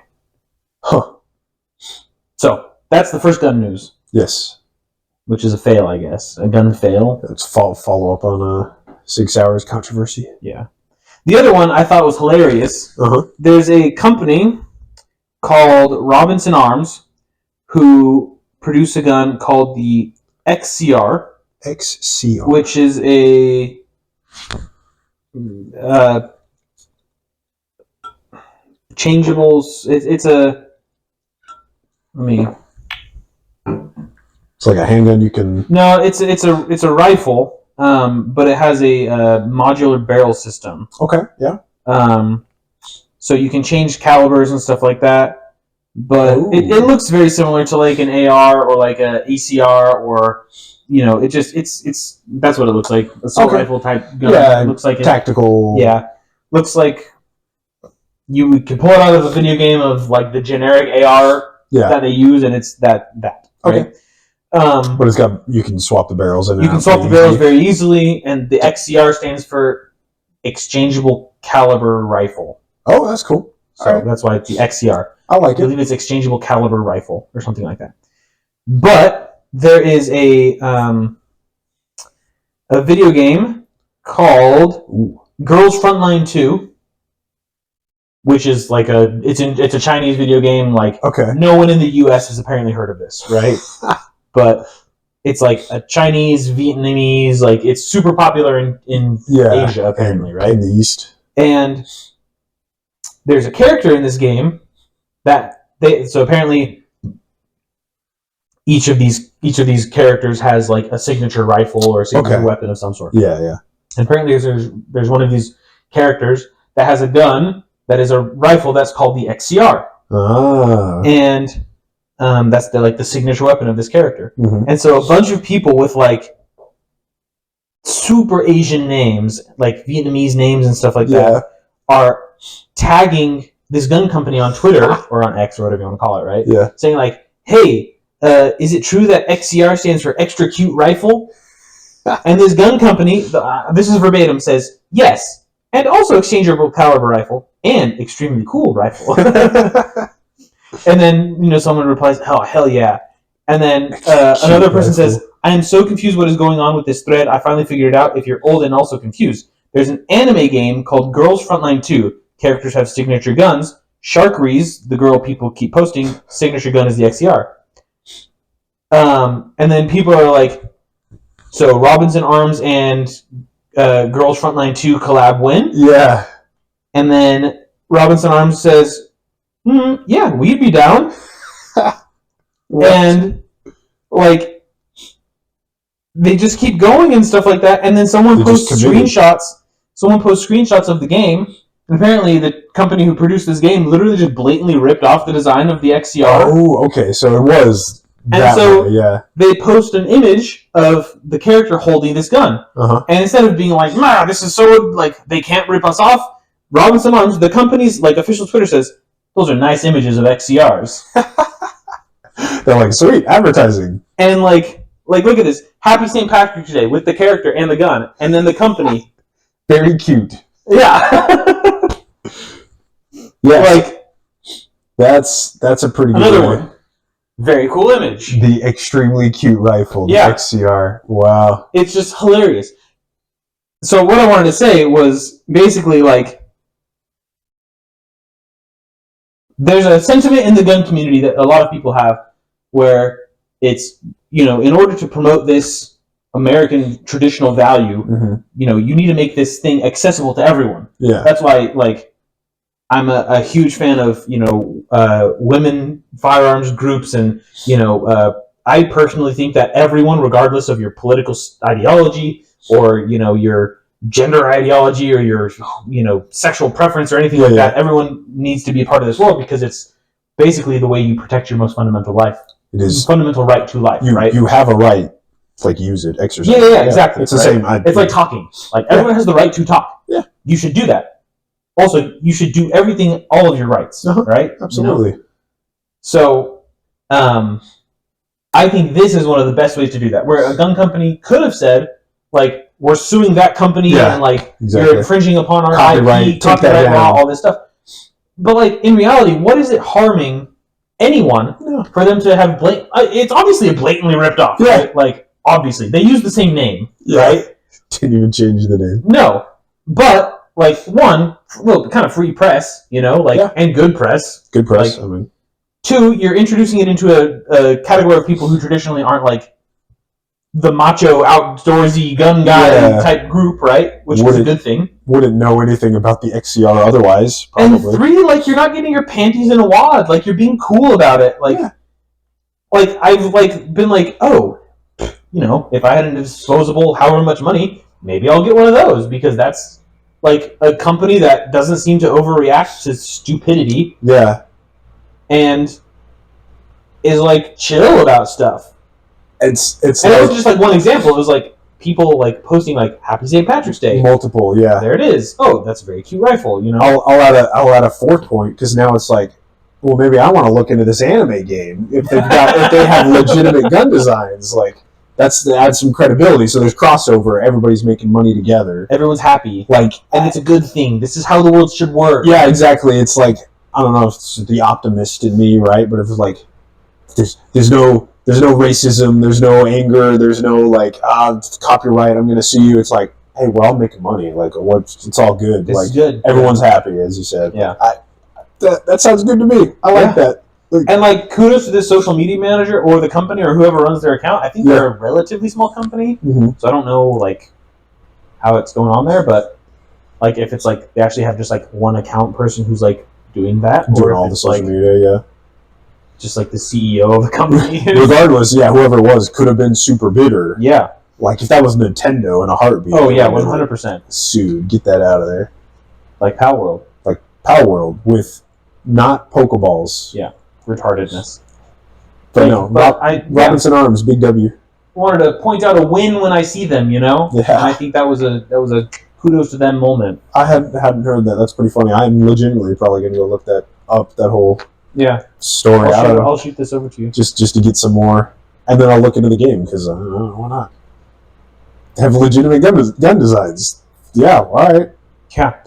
So, that's the first gun news. Yes. Which is a fail, I guess. A gun fail. It's follow up on 6 hours controversy. Yeah. The other one I thought was hilarious. There's a company called Robinson Arms who produce a gun called the XCR. XCR. Which is a changeable... It's a... It's like a handgun you can... No, it's a rifle, but it has a modular barrel system. Okay, yeah. So you can change calibers and stuff like that, but it looks very similar to like an AR or like a ECR or it's that's what it looks like. Assault rifle type gun. Yeah, it looks like tactical. Looks like you can pull it out of a video game of like the generic AR that they use, and it's that. Right? But it's got, you can swap the barrels in. You can swap the barrels very easily, and the XCR stands for exchangeable caliber rifle. Oh, that's cool. So that's why it's the XCR. I like it. I believe it's exchangeable caliber rifle or something like that. But there is a video game called Girls Frontline 2, which is like it's a Chinese video game. Like, no one in the U.S. has apparently heard of this, right? But it's like a Chinese, Vietnamese, like it's super popular in Asia apparently, right? In the East. And there's a character in this game so apparently each of these characters has like a signature rifle or a signature weapon of some sort. Yeah. And apparently there's one of these characters that has a gun that is a rifle that's called the XCR. Ah. And that's the signature weapon of this character. Mm-hmm. And so a bunch of people with like super Asian names, like Vietnamese names and stuff like that, are tagging this gun company on Twitter or on X or whatever you want to call it, right? Yeah. Saying like, hey, is it true that XCR stands for extra cute rifle? And this gun company, this is verbatim, says, yes, and also exchangeable caliber rifle and extremely cool rifle. And then, someone replies, oh, hell yeah. And then another person says, I am so confused what is going on with this thread. I finally figured it out. If you're old and also confused, there's an anime game called Girls Frontline 2. Characters have signature guns. Sharkree's, the girl people keep posting, signature gun is the XCR. And then people are like, so Robinson Arms and Girls Frontline 2 collab win? Yeah. And then Robinson Arms says, yeah, we'd be down. And, like, they just keep going and stuff like that. And then someone posts screenshots. Someone posts screenshots of the game. And apparently the company who produced this game literally just blatantly ripped off the design of the XCR. Oh, okay. So it was that way, they post an image of the character holding this gun. Uh-huh. And instead of being like, this is so, like, they can't rip us off, Robinson Arms, the company's, like, official Twitter says, those are nice images of XCRs. They're like, sweet, advertising. And, like, look at this. Happy St. Patrick's Day with the character and the gun. And then the company. Very cute. Yeah. Yeah. Like, that's a pretty good another one. Very cool image. The extremely cute rifle, the XCR. Wow. It's just hilarious. So what I wanted to say was basically, like, there's a sentiment in the gun community that a lot of people have where it's, in order to promote this American traditional value, you need to make this thing accessible to everyone. Yeah. That's why, like, I'm a huge fan of, women firearms groups, and, I personally think that everyone, regardless of your political ideology or, your gender ideology or your, sexual preference or anything like that, everyone needs to be a part of this world because it's basically the way you protect your most fundamental life. It is fundamental right to life, right? You have a right, like, use it, exercise. Yeah, exactly. It's the same. It's like talking. Like, everyone has the right to talk. Yeah. You should do that. Also, you should do everything, all of your rights, right? Absolutely. So, I think this is one of the best ways to do that. Where a gun company could have said, like, we're suing that company and, like, you're infringing upon our IP, copyright law, all this stuff. But, like, in reality, what is it harming anyone for them to have it's obviously a blatantly ripped off, right? Like, obviously. They use the same name, right? Didn't even change the name. No. But, like, one, kind of free press, and good press. Good press, like, two, you're introducing it into a category of people who traditionally aren't, like, the macho, outdoorsy gun guy type group, right? Which is a good thing. Wouldn't know anything about the XCR otherwise, probably. And three, like, you're not getting your panties in a wad. Like, you're being cool about it. Like, I've, like, been like, oh, if I had a disposable however much money, maybe I'll get one of those because that's, like, a company that doesn't seem to overreact to stupidity. Yeah. And is, like, chill about stuff. It's and it was just, like, one example. It was, like, people, like, posting, like, Happy St. Patrick's Day. Multiple, yeah. There it is. Oh, that's a very cute rifle, I'll add a fourth point, because now it's like, well, maybe I want to look into this anime game if they have legitimate gun designs, like. That adds some credibility. So there's crossover. Everybody's making money together. Everyone's happy. Like, and it's a good thing. This is how the world should work. Yeah, exactly. It's like, I don't know if it's the optimist in me, right? But if it's like, there's There's no racism. There's no anger. There's no like, copyright. I'm gonna sue you. It's like, hey, we're all making money. Like, it's all good. This like, is good. Everyone's happy, as you said. Yeah. That sounds good to me. I like that. And like, kudos to this social media manager or the company or whoever runs their account. I think they're a relatively small company, so I don't know like how it's going on there. But like, if it's like they actually have just like one account person who's like doing that, doing or all the social media, just like the CEO of the company. Regardless, whoever it was could have been super bitter. Yeah. Like if that was Nintendo in a heartbeat. Oh yeah, 100%. Sued. Get that out of there. Like Pal World. Like Pal World with not Pokeballs. Yeah. Retardedness. But Robinson Arms, big W. Wanted to point out a win when I see them, you know? Yeah. And I think that was a kudos to them moment. I hadn't heard that. That's pretty funny. I'm legitimately probably going to go look that whole story. I'll shoot this over to you. Just to get some more. And then I'll look into the game, because why not? Have legitimate gun designs. Yeah, all right. Yeah.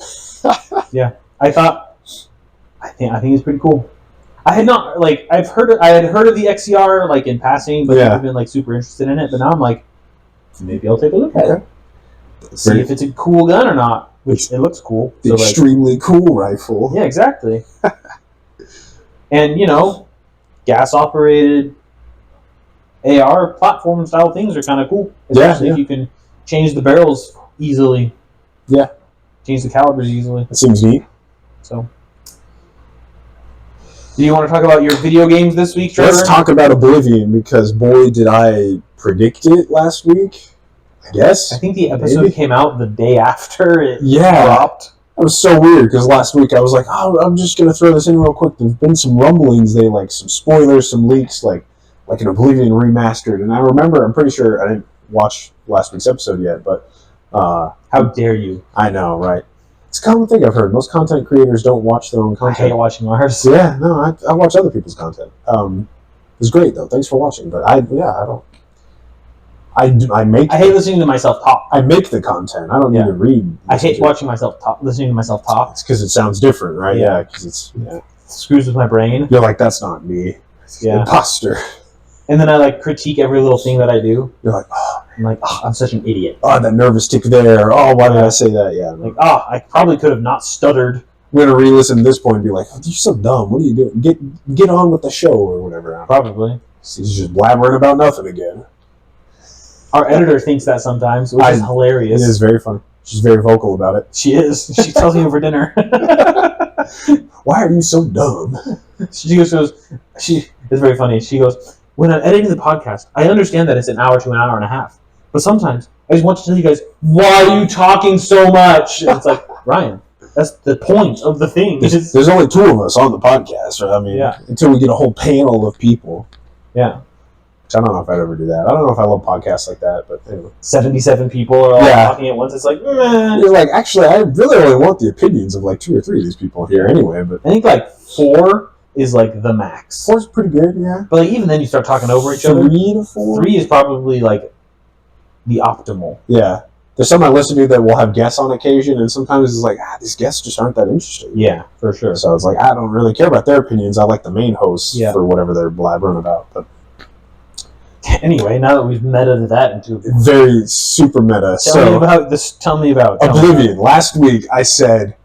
Yeah. I think it's pretty cool. I had not I had heard of the XCR like in passing, but never been like super interested in it. But now I'm like, maybe I'll take a look at it. See if it's a cool gun or not. Which it looks cool. The extremely cool rifle. Yeah, exactly. And gas operated AR platform style things are kind of cool. Especially if you can change the barrels easily. Yeah. Change the calibers easily. That seems neat. So, do you want to talk about your video games this week, Trevor? Let's talk about Oblivion, because boy, did I predict it last week. I guess. I think the episode came out the day after it dropped. It was so weird, because last week I was like, I'm just going to throw this in real quick. There's been some rumblings, some spoilers, some leaks, like an Oblivion remastered. And I remember, I'm pretty sure, I didn't watch last week's episode yet, but... how dare you? I know, right? It's a common thing I've heard. Most content creators don't watch their own content. I hate watching ours. Yeah, no, I watch other people's content. It's great, though. Thanks for watching. But I hate listening to myself talk. I make the content. I don't need to read. I hate watching myself talk, listening to myself talk. It's because it sounds different, right? Yeah, because it screws with my brain. You're like, that's not me. Yeah. Imposter. And then I critique every little thing that I do. You're like, I'm such an idiot. Oh, that nervous tick there. Oh, why did I say that? Yeah. I probably could have not stuttered. I'm gonna re-listen to this point and be like, you're so dumb. What are you doing? Get on with the show or whatever. Probably. He's just blabbering about nothing again. Our editor thinks that sometimes, which is hilarious. It is very funny. She's very vocal about it. She is. She tells me over dinner. Why are you so dumb? She goes. It's very funny. She goes, when I'm editing the podcast, I understand that it's an hour to an hour and a half. But sometimes I just want to tell you guys, why are you talking so much? And it's like, Ryan, that's the point of the thing. There's only two of us on the podcast, right? I mean, until we get a whole panel of people. Yeah. I don't know if I'd ever do that. I don't know if I love podcasts like that, but anyway. 77 people are all talking at once. It's like, meh. You're like, actually, I really only want the opinions of 2 or 3 of these people here anyway. But I think 4 is the max. 4's pretty good, yeah. But even then you start talking over each other. 3 to 4? 3 is probably the optimal. Yeah. There's some I listen to that will have guests on occasion, and sometimes it's like, these guests just aren't that interesting. Yeah, for sure. So it's like, I don't really care about their opinions. I like the main hosts for whatever they're blabbering about. But anyway, now that we've meta that into very super meta. Tell me about Oblivion. Last week I said,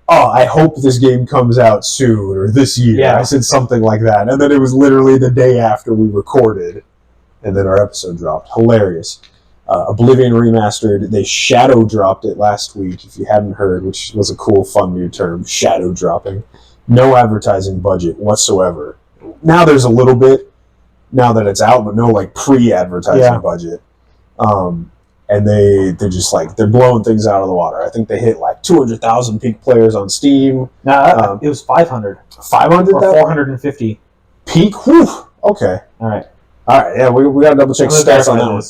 I hope this game comes out soon or this year. Yeah. I said something like that. And then it was literally the day after we recorded. And then our episode dropped. Hilarious. Oblivion Remastered. They shadow dropped it last week, if you hadn't heard, which was a cool, fun new term. Shadow dropping. No advertising budget whatsoever. Now there's a little bit, now that it's out, but no pre-advertising budget. And they're just they're blowing things out of the water. I think they hit 200,000 peak players on Steam. No, it was 500. 500? Or 450. Peak? Whew. Okay. All right. Yeah, we got to double check stats on that one.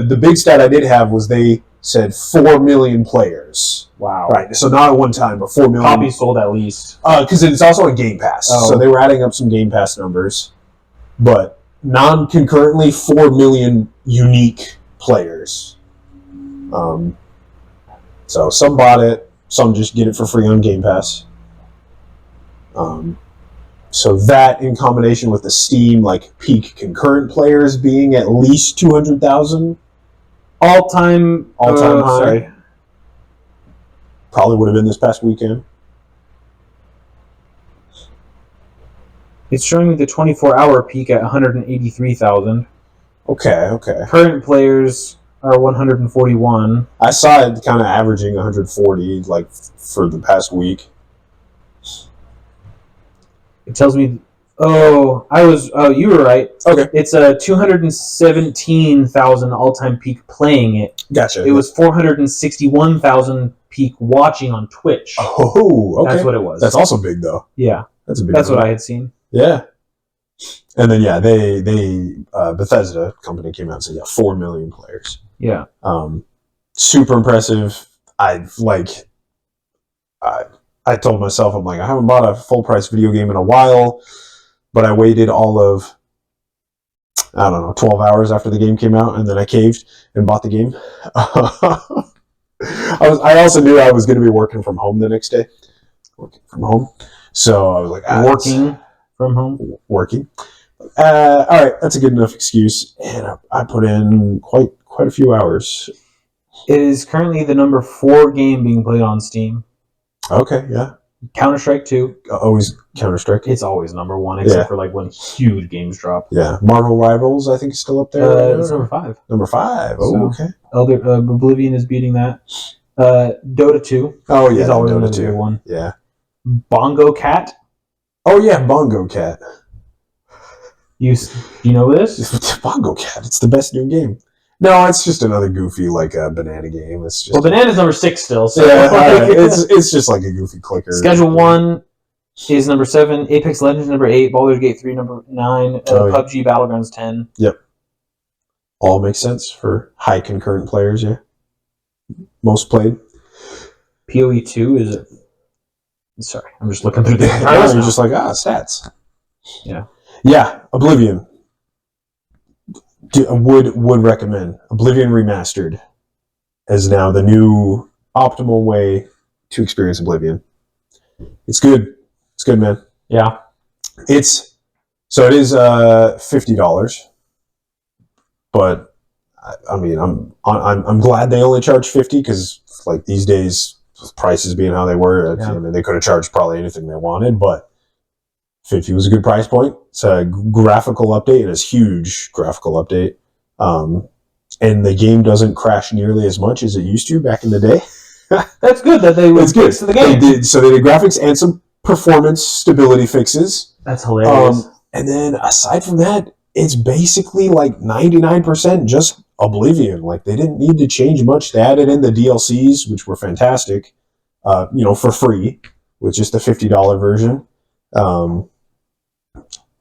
The big stat I did have was they said 4 million players. Wow. Right, so not at one time, but 4 million. Copies sold at least. Because it's also on Game Pass. So they were adding up some Game Pass numbers. But non-concurrently, 4 million unique players. So some bought it, some just get it for free on Game Pass. So that in combination with the Steam like peak concurrent players being at least 200,000 all-time high. Sorry. Probably would have been this past weekend. It's showing me the 24-hour peak at 183,000. Okay. Current players are 141. I saw it kind of averaging 140 like for the past week. It tells me, you were right. Okay. It's 217,000 all-time peak playing it. Gotcha. It was 461,000 peak watching on Twitch. Oh, okay. That's what it was. That's also big though. Yeah. That's a big. That's what I had seen. Yeah. And then they Bethesda company came out and said 4 million players. Yeah. Super impressive. I told myself, I'm like, I haven't bought a full price video game in a while, but I waited all of 12 hours after the game came out, and then I caved and bought the game. I also knew I was going to be working from home the next day. Working from home. So I was like, working from home? Working. All right, that's a good enough excuse. And I put in quite a few hours. It is currently the number 4 game being played on Steam. Okay, yeah. Counter-Strike 2. Always Counter-Strike. It's always number 1, except for like when huge games drop. Yeah. Marvel Rivals, I think, is still up there. It's number 5. Number 5. Oh, so, okay. Oblivion is beating that. Dota 2. Oh, yeah. Is always Dota 2. Big one. Yeah. Bongo Cat. Oh, yeah. Bongo Cat. You know this? Bongo Cat. It's the best new game. No, it's just another goofy banana game. It's just Banana's number 6 still. So it's just like a goofy clicker. Schedule 1 is number 7. Apex Legends number 8. Baldur's Gate 3 number 9. PUBG Battlegrounds 10. Yep. All makes sense for high concurrent players. Yeah. Most played. PoE 2 is. Sorry, I'm just looking through the. You're just like stats. Yeah. Yeah, Oblivion. Would recommend. Oblivion Remastered as now the new optimal way to experience Oblivion. It's good. It's good, man. Yeah. It is $50, but I mean I'm glad they only charge $50 because like these days prices being how they were, I mean they could have charged probably anything they wanted, but $50 was a good price point. It's a graphical update, and it's a huge graphical update. And the game doesn't crash nearly as much as it used to back in the day. That's good that they fixed the game. They did graphics and some performance stability fixes. That's hilarious. And then aside from that, it's basically like 99% just Oblivion. Like they didn't need to change much. They added in the DLCs, which were fantastic, for free with just the $50 version.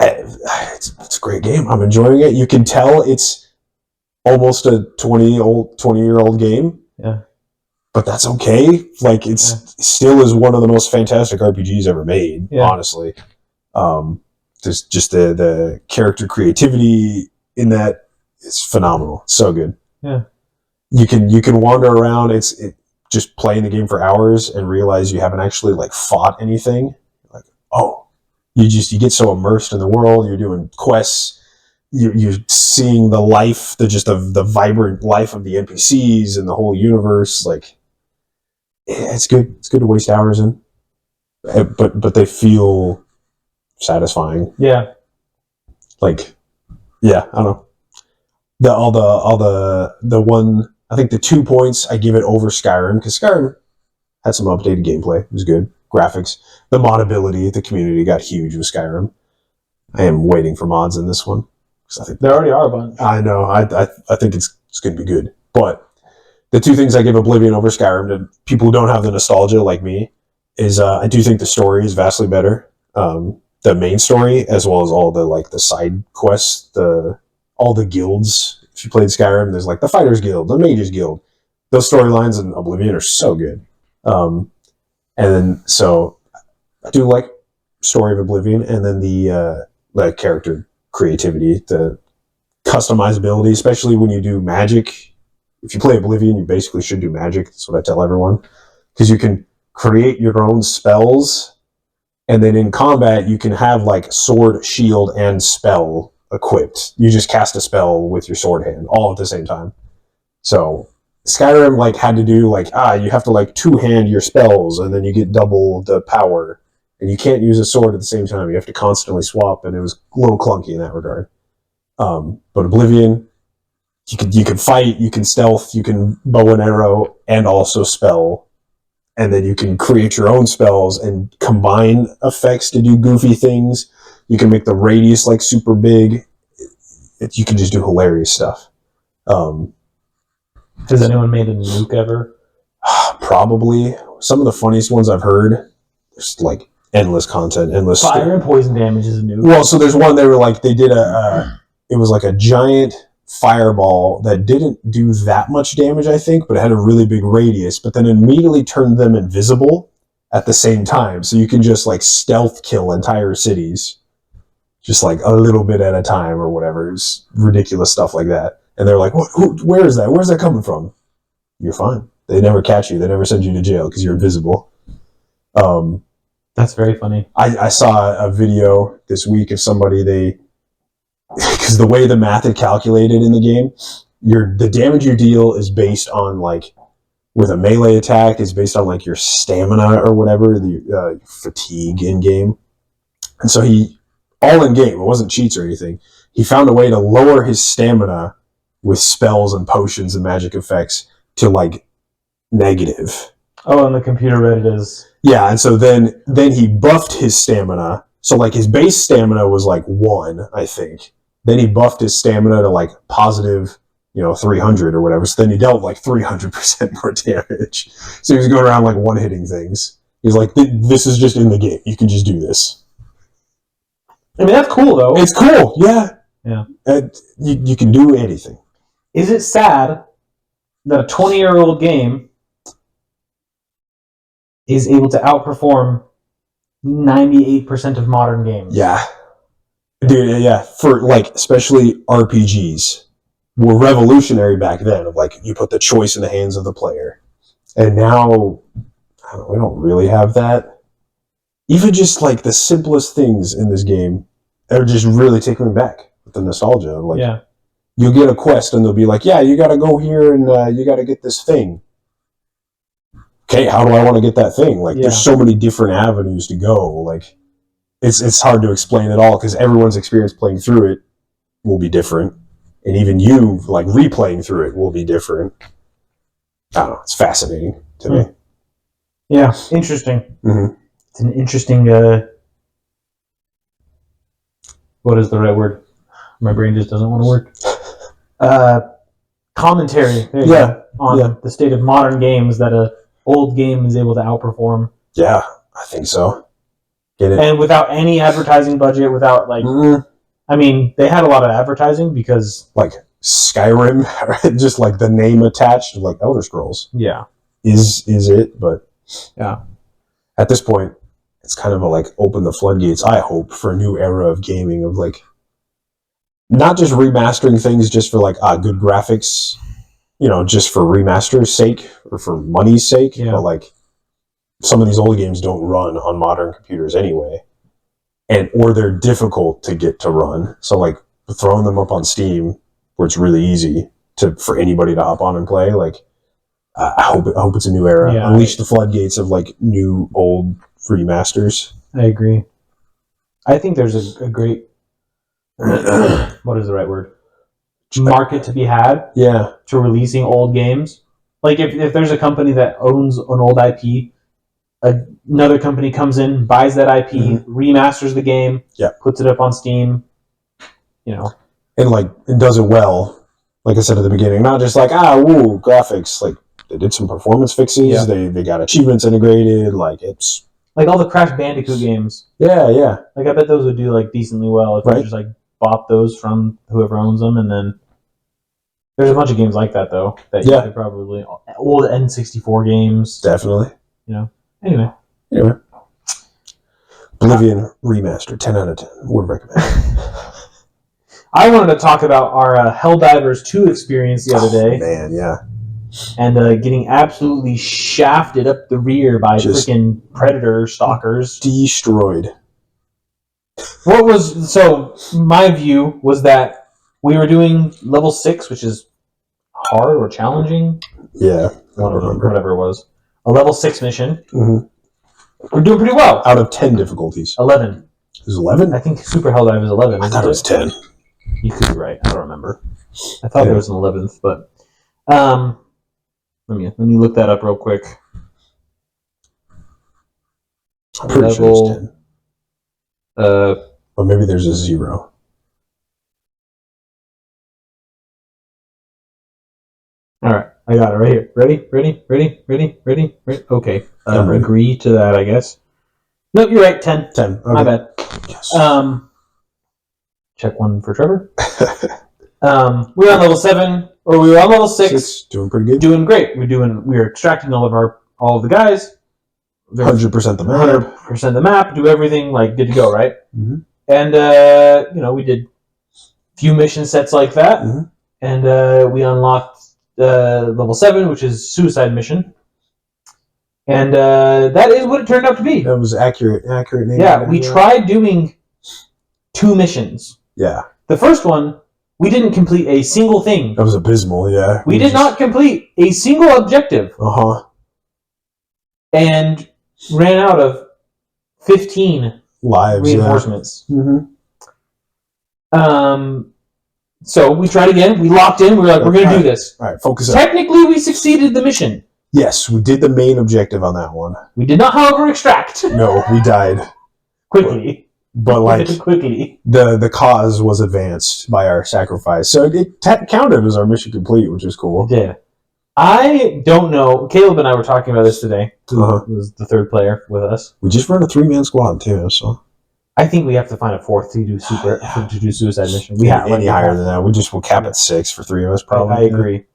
It's a great game. I'm enjoying it. You can tell it's almost a 20-year-old game. Yeah. But that's okay. Like still is one of the most fantastic RPGs ever made, honestly. Just the character creativity in that is phenomenal. So good. Yeah. You can wander around. It's just playing the game for hours and realize you haven't actually like fought anything. Like, oh, you get so immersed in the world. You're doing quests. You're seeing the life, the vibrant life of the NPCs and the whole universe. Like, it's good. It's good to waste hours in, but they feel satisfying. Yeah. Like, yeah, I don't know. I think the 2 points I give it over Skyrim, because Skyrim had some updated gameplay. It was good. Graphics. The modability, the community got huge with Skyrim. I am waiting for mods in this one. I think there already are a bunch. I know. I think it's going to be good. But the 2 things I give Oblivion over Skyrim to people who don't have the nostalgia like me is I do think the story is vastly better. The main story, as well as all the side quests, all the guilds. If you played Skyrim, there's like the Fighters Guild, the Mages Guild. Those storylines in Oblivion are so good. And then so I do like story of Oblivion, and then the character creativity, the customizability, especially when you do magic. If you play Oblivion, you basically should do magic. That's what I tell everyone, because you can create your own spells And then in combat, you can have like sword, shield, and spell equipped. You just cast a spell with your sword hand all at the same time. So Skyrim like had to do like, you have to like two-hand your spells and then you get double the power. And you can't use a sword at the same time. You have to constantly swap, and it was a little clunky in that regard. But Oblivion, you can fight, you can stealth, you can bow and arrow, and also spell. And then you can create your own spells and combine effects to do goofy things. You can make the radius like super big. You can just do hilarious stuff. Has anyone made a nuke ever? Probably. Some of the funniest ones I've heard, there's like endless content, endless fire and poison damage is a nuke. Well, so there's one, they did it was like a giant fireball that didn't do that much damage, I think, but it had a really big radius, but then immediately turned them invisible at the same time. So you can just like stealth kill entire cities, just like a little bit at a time or whatever. It's ridiculous stuff like that. And they're like, where is that? Where's that coming from? You're fine. They never catch you. They never send you to jail because you're invisible. That's very funny. I saw a video this week of somebody, because the way the math is calculated in the game, the damage you deal is based on like, with a melee attack is based on like your stamina or whatever, the fatigue in game. And so all in game, it wasn't cheats or anything. He found a way to lower his stamina with spells and potions and magic effects to like negative. Oh, and the computer read it as... Yeah, and so then he buffed his stamina. So like his base stamina was like 1, I think. Then he buffed his stamina to like positive, 300 or whatever. So then he dealt like 300% more damage. So he was going around like one-hitting things. He's like, this is just in the game. You can just do this. I mean, that's cool though. It's cool, yeah. Yeah. You can do anything. Is it sad that a 20-year-old game is able to outperform 98% of modern games? Yeah. Dude, yeah. For like, especially RPGs were revolutionary back then, of like, you put the choice in the hands of the player. And now, we don't really have that. Even just like the simplest things in this game are just really taking me back with the nostalgia. Like, yeah. You'll get a quest and they'll be like, yeah, you got to go here and you got to get this thing. Okay, how do I want to get that thing? Like, there's so many different avenues to go. Like, it's hard to explain it all because everyone's experience playing through it will be different, and even you like replaying through it will be different. I don't know. It's fascinating to me. Yeah, interesting. Mm-hmm. It's an interesting. What is the right word? My brain just doesn't want to work. Commentary. There you go, on the state of modern games that a old game is able to outperform. Yeah, I think so. Get it? And without any advertising budget, without like, I mean, they had a lot of advertising because like Skyrim, just like the name attached, like Elder Scrolls. Yeah, is it? But yeah, at this point, it's kind of like open the floodgates. I hope for a new era of gaming, of like not just remastering things just for like good graphics, just for remaster's sake or for money's sake, but like some of these old games don't run on modern computers anyway, or they're difficult to get to run. So like throwing them up on Steam where it's really easy for anybody to hop on and play. Like I hope it's a new era. Yeah, Unleash the floodgates of like new old remasters. I agree. I think there's a great what is the right word? Market to be had. Yeah. To releasing old games. Like if there's a company that owns an old IP, another company comes in, buys that IP, remasters the game, puts it up on Steam, and like it does it well. Like I said at the beginning, not just like woo graphics. Like they did some performance fixes. Yeah. They got achievements integrated. Like it's like all the Crash Bandicoot games. Yeah. Like I bet those would do like decently well if you just like bought those from whoever owns them, and then there's a bunch of games like that though that you could probably old N64 games. Definitely. Anyway. Oblivion remaster, 10 out of 10. Would recommend. I wanted to talk about our Helldivers 2 experience the other day. Man, yeah. and getting absolutely shafted up the rear by freaking predator stalkers. Destroyed. So my view was that we were doing level 6, which is hard or challenging. Yeah, I don't remember. Whatever it was. A level 6 mission. Mm-hmm. We're doing pretty well. Out of 10 difficulties. 11. It was 11? I think Super Helldivers is 11. I thought it was 10. You could be right. I don't remember. I thought there was an 11th, but let me look that up real quick. I'm pretty sure it's 10. Or maybe there's a 0. All right, I got it right here. Ready? Okay. Agree to that, I guess. No, you're right. 10. 10. Okay. My bad. Yes. Check one for Trevor. We were on level 7, or we were on level 6. Doing pretty good. Doing great. We were extracting all of the guys. 100% the map. 100% the map. Do everything like good to go, right? Mm-hmm. And we did a few mission sets like that, and we unlocked level 7, which is suicide mission. And that is what it turned out to be. That was accurate name. Yeah, we tried doing 2 missions. Yeah. The first one, we didn't complete a single thing. That was abysmal, yeah. We did not complete a single objective. Uh-huh. And ran out of 15 lives, reinforcements. Yeah. Mm-hmm. So we tried again. We locked in. We were like, we're going to do this. All right, focus Technically, we succeeded the mission. Yes, we did the main objective on that one. We did not, however, extract. No, we died. Quickly. But like, quickly. The cause was advanced by our sacrifice. So it counted as our mission complete, which is cool. Yeah. I don't know. Caleb and I were talking about this today. Who was the third player with us. We just run a 3-man squad, too, so... I think we have to find a 4th to do to do suicide mission. We have any higher than that. We'll cap at 6 for 3 of us, probably. I agree.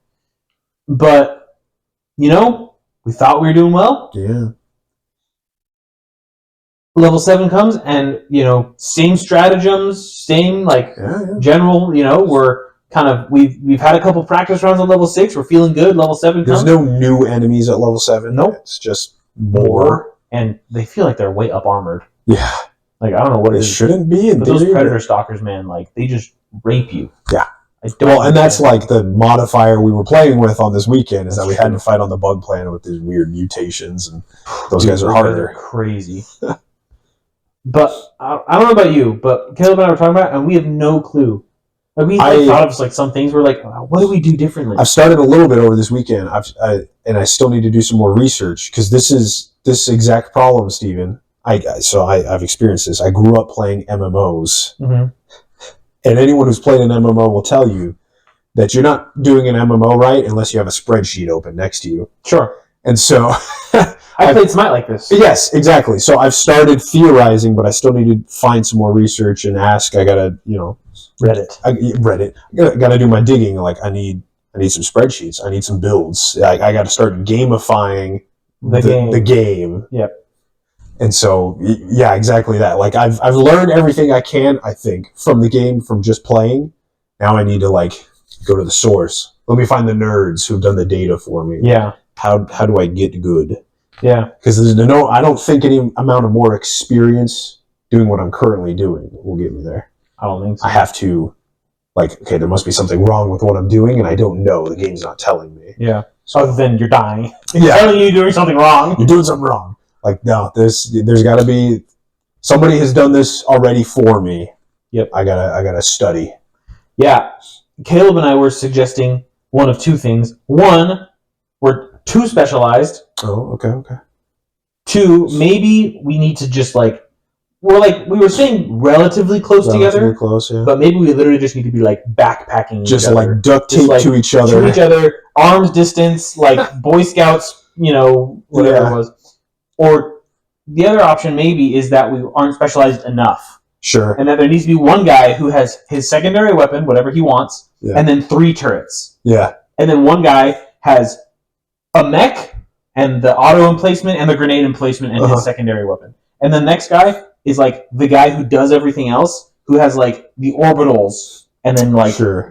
But, we thought we were doing well. Yeah. Level 7 comes, and, same stratagems, same, general, we're kind of, we've had a couple practice rounds on level 6, we're feeling good, level 7 comes. There's no new enemies at level 7. Nope. It's just more. And they feel like they're way up armored. Yeah. I don't know what it is. It shouldn't be in but those predator stalkers, man, they just rape you. Yeah. And that's the modifier we were playing with on this weekend is that we had to fight on the bug planet with these weird mutations, and those guys are harder. They're crazy. But I don't know about you, but Caleb and I were talking about it, and we have no clue. We thought of some things. We're like, what do we do differently? I've started a little bit over this weekend, and I still need to do some more research because this exact problem, Steven. I've experienced this. I grew up playing MMOs, and anyone who's played an MMO will tell you that you're not doing an MMO right unless you have a spreadsheet open next to you. Sure. And so I played Smite like this. Yes, exactly. So I've started theorizing, but I still need to find some more research and ask. I gotta, Reddit. Reddit. I gotta do my digging. I need some spreadsheets. I need some builds. I got to start gamifying the game. Yep. And so, yeah, exactly that. I've learned everything I can, I think, from the game, from just playing. Now I need to go to the source. Let me find the nerds who've done the data for me. Yeah. How do I get good? Yeah. Because I don't think any amount of more experience doing what I'm currently doing will get me there. I don't think so. I have to, okay, there must be something wrong with what I'm doing, and I don't know. The game's not telling me. Yeah. So, other than you're dying. It's telling you you're doing something wrong. You're doing something wrong. No, there's got to be somebody has done this already for me. Yep. I gotta study. Yeah. Caleb and I were suggesting one of 2 things. One, we're too specialized. Oh, okay. 2, maybe we need to just we were staying relatively close together. Close, yeah. But maybe we literally just need to be backpacking just each other. Duct tape to each other. To each other, arms distance, Boy Scouts, whatever it was. Or the other option maybe is that we aren't specialized enough. Sure. And that there needs to be one guy who has his secondary weapon, whatever he wants, and then 3 turrets. Yeah. And then one guy has a mech and the auto emplacement and the grenade emplacement and his secondary weapon. And the next guy is the guy who does everything else, who has the orbitals and then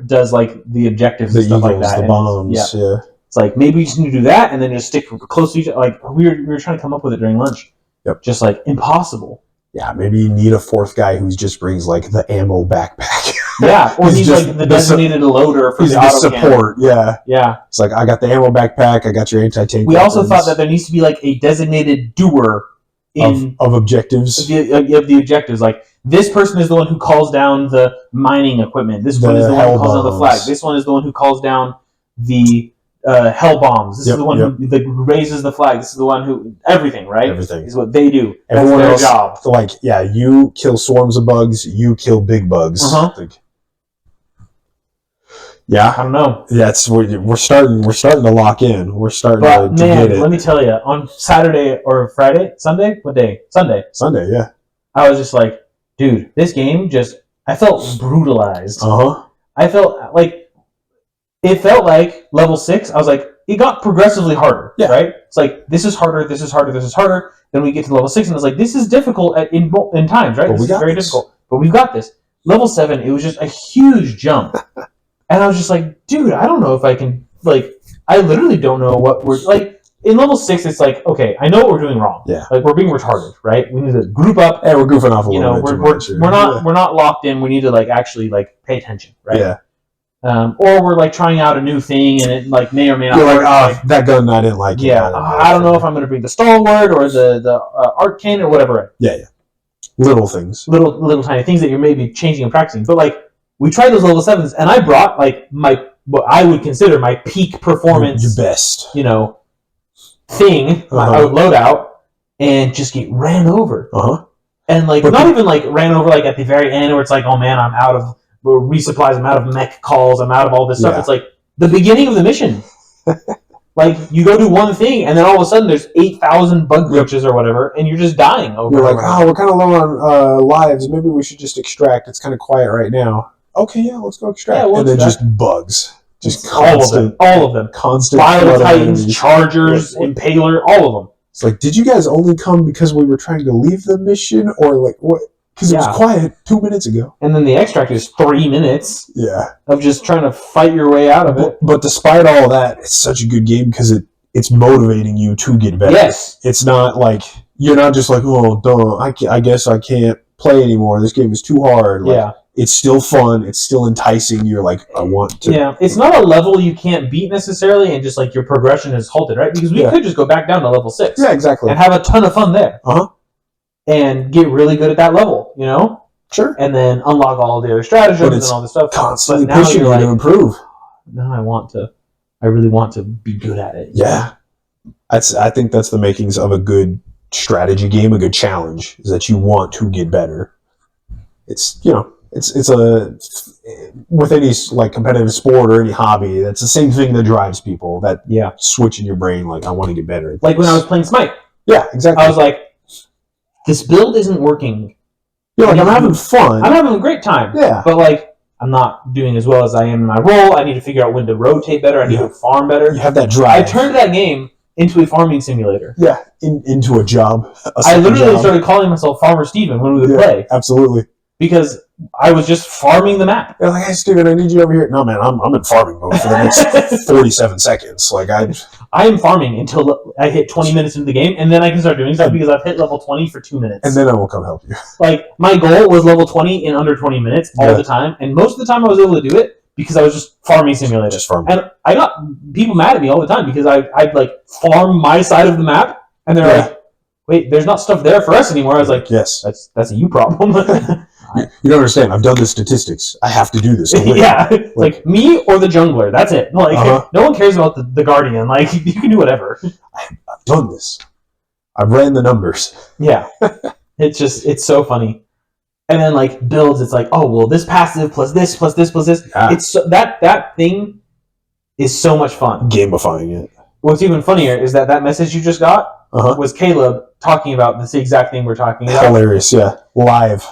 does the objectives and stuff eagles, like that. The bombs, yeah. It's like, maybe we just need to do that and then just stick close to each other. Like, we were trying to come up with it during lunch. Yep. Just like, impossible. Yeah, maybe you need a fourth guy who just brings like the ammo backpack. Yeah, or he's like the designated loader for the auto support. Cannon. Yeah. It's like, I got the ammo backpack, I got your anti-tank. We also thought that there needs to be like a designated doer of objectives. Of the objectives. Like, this person is the one who calls down the mining equipment. This one is the one who calls down the flag. This one is the one who calls down the hell bombs. This is the one who raises the flag. This is the one who everything, right? Everything is what they do. Everyone That's their job. Like, yeah, you kill swarms of bugs, you kill big bugs. Like, yeah, I don't know. Yeah, we're starting to lock in. We're starting to get it. Let me tell you, on Saturday or Friday, Sunday, what day? Sunday. Sunday, yeah. I was just like, dude, this game I felt brutalized. I felt like it felt like level 6. I was like, it got progressively harder, right? It's like, this is harder, this is harder, this is harder. Then we get to level 6, and it's like, this is difficult in times, right? This is very difficult, but we've got this. Level 7, it was just a huge jump. And I was just like, dude, I don't know if I can, like, I literally don't know what we're, like, in level 6, it's like, okay, I know what we're doing wrong. Yeah. Like, we're being retarded, right? We need to group up. Hey, we're goofing off a little bit. We're not locked in. We need to, like, actually, like, pay attention, right? Yeah. Or we're, like, trying out a new thing, and it, like, may or may not work. You're like, that gun, I didn't like it. Yeah, I don't know if I'm going to bring the stalwart or the art cannon or whatever. Yeah. Little things. Little tiny things that you're maybe changing and practicing. But, like, we tried those level 7s, and I brought, like, what I would consider my peak performance. Your best. Thing. I would load out and just get ran over. And, like, not even, like, ran over, like, at the very end where it's like, oh, man, I'm out of resupplies, I'm out of mech calls, I'm out of all this stuff. It's like the beginning of the mission. Like, you go do one thing, and then all of a sudden there's 8,000 bug glitches or whatever, and you're just dying over. You're like, we're kind of low on lives. Maybe we should just extract. It's kind of quiet right now. Okay, yeah, let's go extract. And then just bugs. Just constant. All of them. Constant. Bio Titans, Chargers, Impaler, all of them. It's like, did you guys only come because we were trying to leave the mission? Or, like, what? Because it was quiet 2 minutes ago. And then the extract is 3 minutes. Yeah. Of just trying to fight your way out of it. But despite all that, it's such a good game because it's motivating you to get better. Yes. It's not like, you're not just like, oh, duh, I guess I can't play anymore. This game is too hard. Like, it's still fun. It's still enticing. You're like, I want to. Yeah, it's not a level you can't beat necessarily, and just like your progression is halted, right? Because we could just go back down to level 6. Yeah, exactly. And have a ton of fun there. And get really good at that level, Sure. And then unlock all the other stratagems and all this stuff. Constantly pushing you to improve. Now I really want to be good at it. Yeah. I think that's the makings of a good strategy game, a good challenge, is that you want to get better. It's, it's a, with any, like, competitive sport or any hobby, that's the same thing that drives people, that switch in your brain, like, I want to get better. Like when I was playing Smite. Yeah, exactly. I was like, this build isn't working. You're like, I'm having fun. I'm having a great time. Yeah. But, like, I'm not doing as well as I am in my role. I need to figure out when to rotate better. I need to farm better. You have that drive. I turned that game into a farming simulator. Yeah, into a job. I literally started calling myself Farmer Steven when we would play. Absolutely. Because I was just farming the map. They're like, hey, Steven, I need you over here. No, man, I'm in farming mode for the next 47 seconds. Like, I am farming until I hit 20 minutes into the game, and then I can start doing stuff because I've hit level 20 for 2 minutes. And then I will come help you. Like, my goal was level 20 in under 20 minutes all the time, and most of the time I was able to do it because I was just farming simulator. Just farming. And I got people mad at me all the time because I'd like farm my side of the map, and they're like, wait, there's not stuff there for us anymore. I was like, yes, that's a you problem. You don't understand. I've done the statistics. I have to do this. Yeah, like me or the jungler. That's it. Like no one cares about the guardian. Like you can do whatever. I've done this. I've ran the numbers. Yeah, it's so funny. And then like builds. It's like, oh well, this passive plus this plus this plus this. Yeah. It's that thing is so much fun. Gamifying it. What's even funnier is that message you just got was Caleb talking about this exact thing we're talking about. Hilarious, yeah. Live.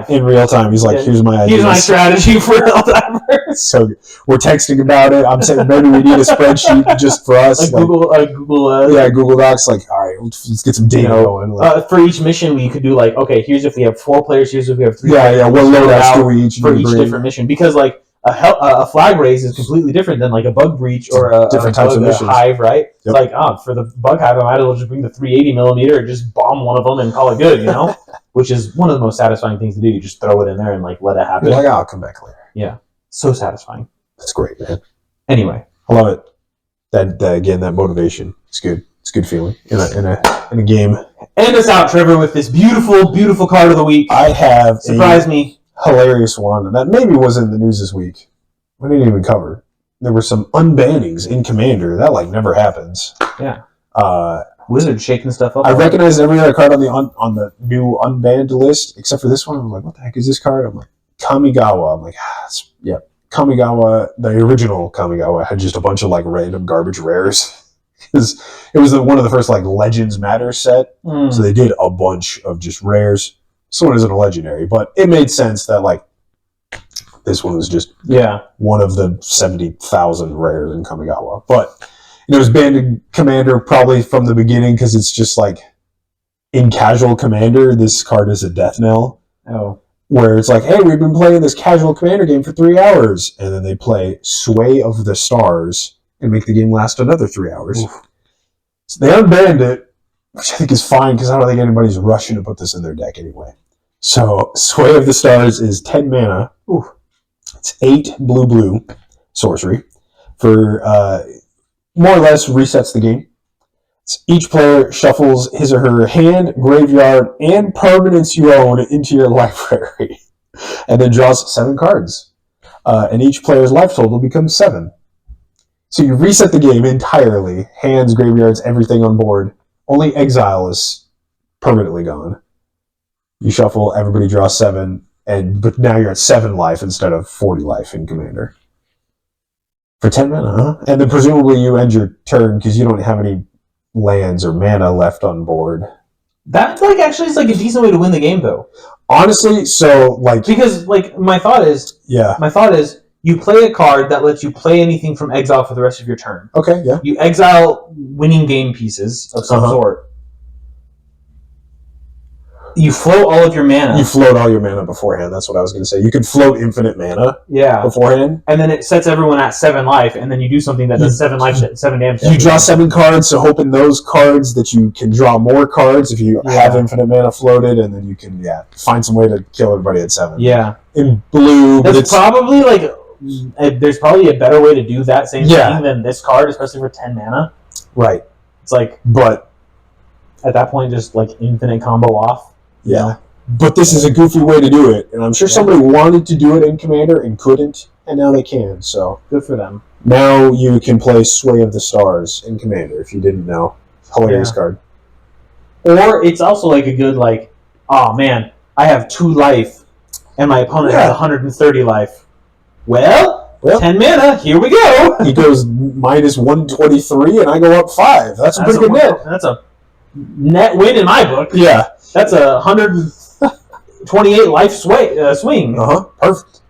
In real time. He's like, here's my idea. Here's my strategy for Helldivers. So we're texting about it. I'm saying maybe we need a spreadsheet just for us. Google Google Docs. Like, all right, let's get some data going. Like, for each mission, we could do like, okay, here's if we have 4 players, here's if we have 3 players. Yeah, what loadouts do we each for each different mission? Because like a flag raise is completely different than like a bug breach or a different types of missions. hive, right? Yep. It's like, for the bug hive, I might as well just bring the 380 millimeter and just bomb one of them and call it good, you know? Which is one of the most satisfying things to do. You just throw it in there and like let it happen. You're like, I'll come back later. Yeah, so satisfying. That's great, man. Anyway, I love it. That motivation. It's good. It's a good feeling in a game. End us out, Trevor, with this beautiful, beautiful card of the week. I have Surprise me. Hilarious one that maybe was in the news this week. We didn't even cover. There were some unbannings in Commander. That like never happens. Yeah. Wizard shaking stuff up. I recognized every other card on the new unbanned list except for this one. I'm like, what the heck is this card? I'm like, Kamigawa. I'm like, yeah. Kamigawa, the original Kamigawa, had just a bunch of like random garbage rares. It was one of the first like Legends Matter set, so they did a bunch of just rares. This one isn't a legendary, but it made sense that like this one was just one of the 70,000 rares in Kamigawa. But it was banned in Commander probably from the beginning because it's just like in casual Commander, this card is a death knell. Oh. Where it's like, hey, we've been playing this casual Commander game for 3 hours. And then they play Sway of the Stars and make the game last another 3 hours. Oof. So they unbanned it, which I think is fine because I don't think anybody's rushing to put this in their deck anyway. So Sway of the Stars is 10 mana. Oof. It's 8 blue sorcery for more or less resets the game. Each player shuffles his or her hand, graveyard, and permanents you own into your library, and then draws 7 cards. And each player's life total becomes 7. So you reset the game entirely. Hands, graveyards, everything on board. Only exile is permanently gone. You shuffle, everybody draws 7, but now you're at 7 life instead of 40 life in Commander. For 10 mana, huh? And then presumably you end your turn because you don't have any lands or mana left on board. That like actually is like a decent way to win the game though. Honestly, so like because like my thought is you play a card that lets you play anything from exile for the rest of your turn. Okay, yeah. You exile winning game pieces of some sort. You float all of your mana. You float all your mana beforehand. That's what I was going to say. You can float infinite mana beforehand. And then it sets everyone at 7 life, and then you do something that does 7 life, 7 damage. You draw 7 cards, so hoping those cards that you can draw more cards if you have infinite mana floated, and then you can find some way to kill everybody at 7. Yeah. In blue. That's probably like... There's probably a better way to do that same thing than this card, especially for 10 mana. Right. It's like... But... At that point, just like infinite combo off. Yeah. You know? But this is a goofy way to do it, and I'm sure somebody wanted to do it in Commander and couldn't, and now they can, so... Good for them. Now you can play Sway of the Stars in Commander, if you didn't know. Hilarious card. Or it's also like a good, like, oh man, I have 2 life, and my opponent has 130 life. Well, 10 mana, here we go! He goes minus 123, and I go up 5. That's a pretty good net. That's a net win in my book. Yeah. That's a 128 life swing. Perfect.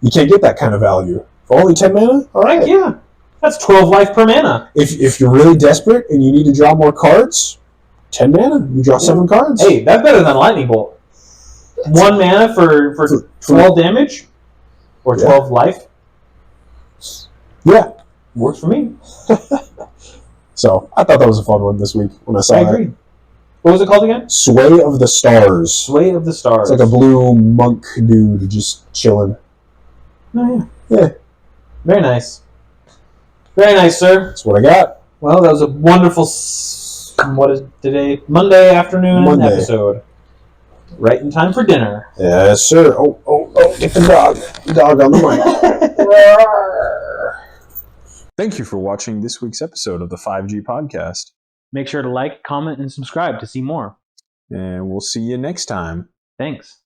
You can't get that kind of value. For only 10 mana? All right. Yeah. That's 12 life per mana. If you're really desperate and you need to draw more cards, 10 mana, you draw 7 cards. Hey, that's better than Lightning Bolt. 1 mana for 12 damage? Or 12 life? Yeah. Works for me. So, I thought that was a fun one this week when I saw it. I agree. What was it called again? Sway of the Stars. Sway of the Stars. It's like a blue monk dude just chilling. Oh, yeah. Yeah. Very nice. Very nice, sir. That's what I got. Well, that was a wonderful, what is today? Monday afternoon episode. Right in time for dinner. Yes, sir. Oh, get the dog. The dog on the mic. Thank you for watching this week's episode of the 5G Podcast. Make sure to like, comment, and subscribe to see more. And we'll see you next time. Thanks.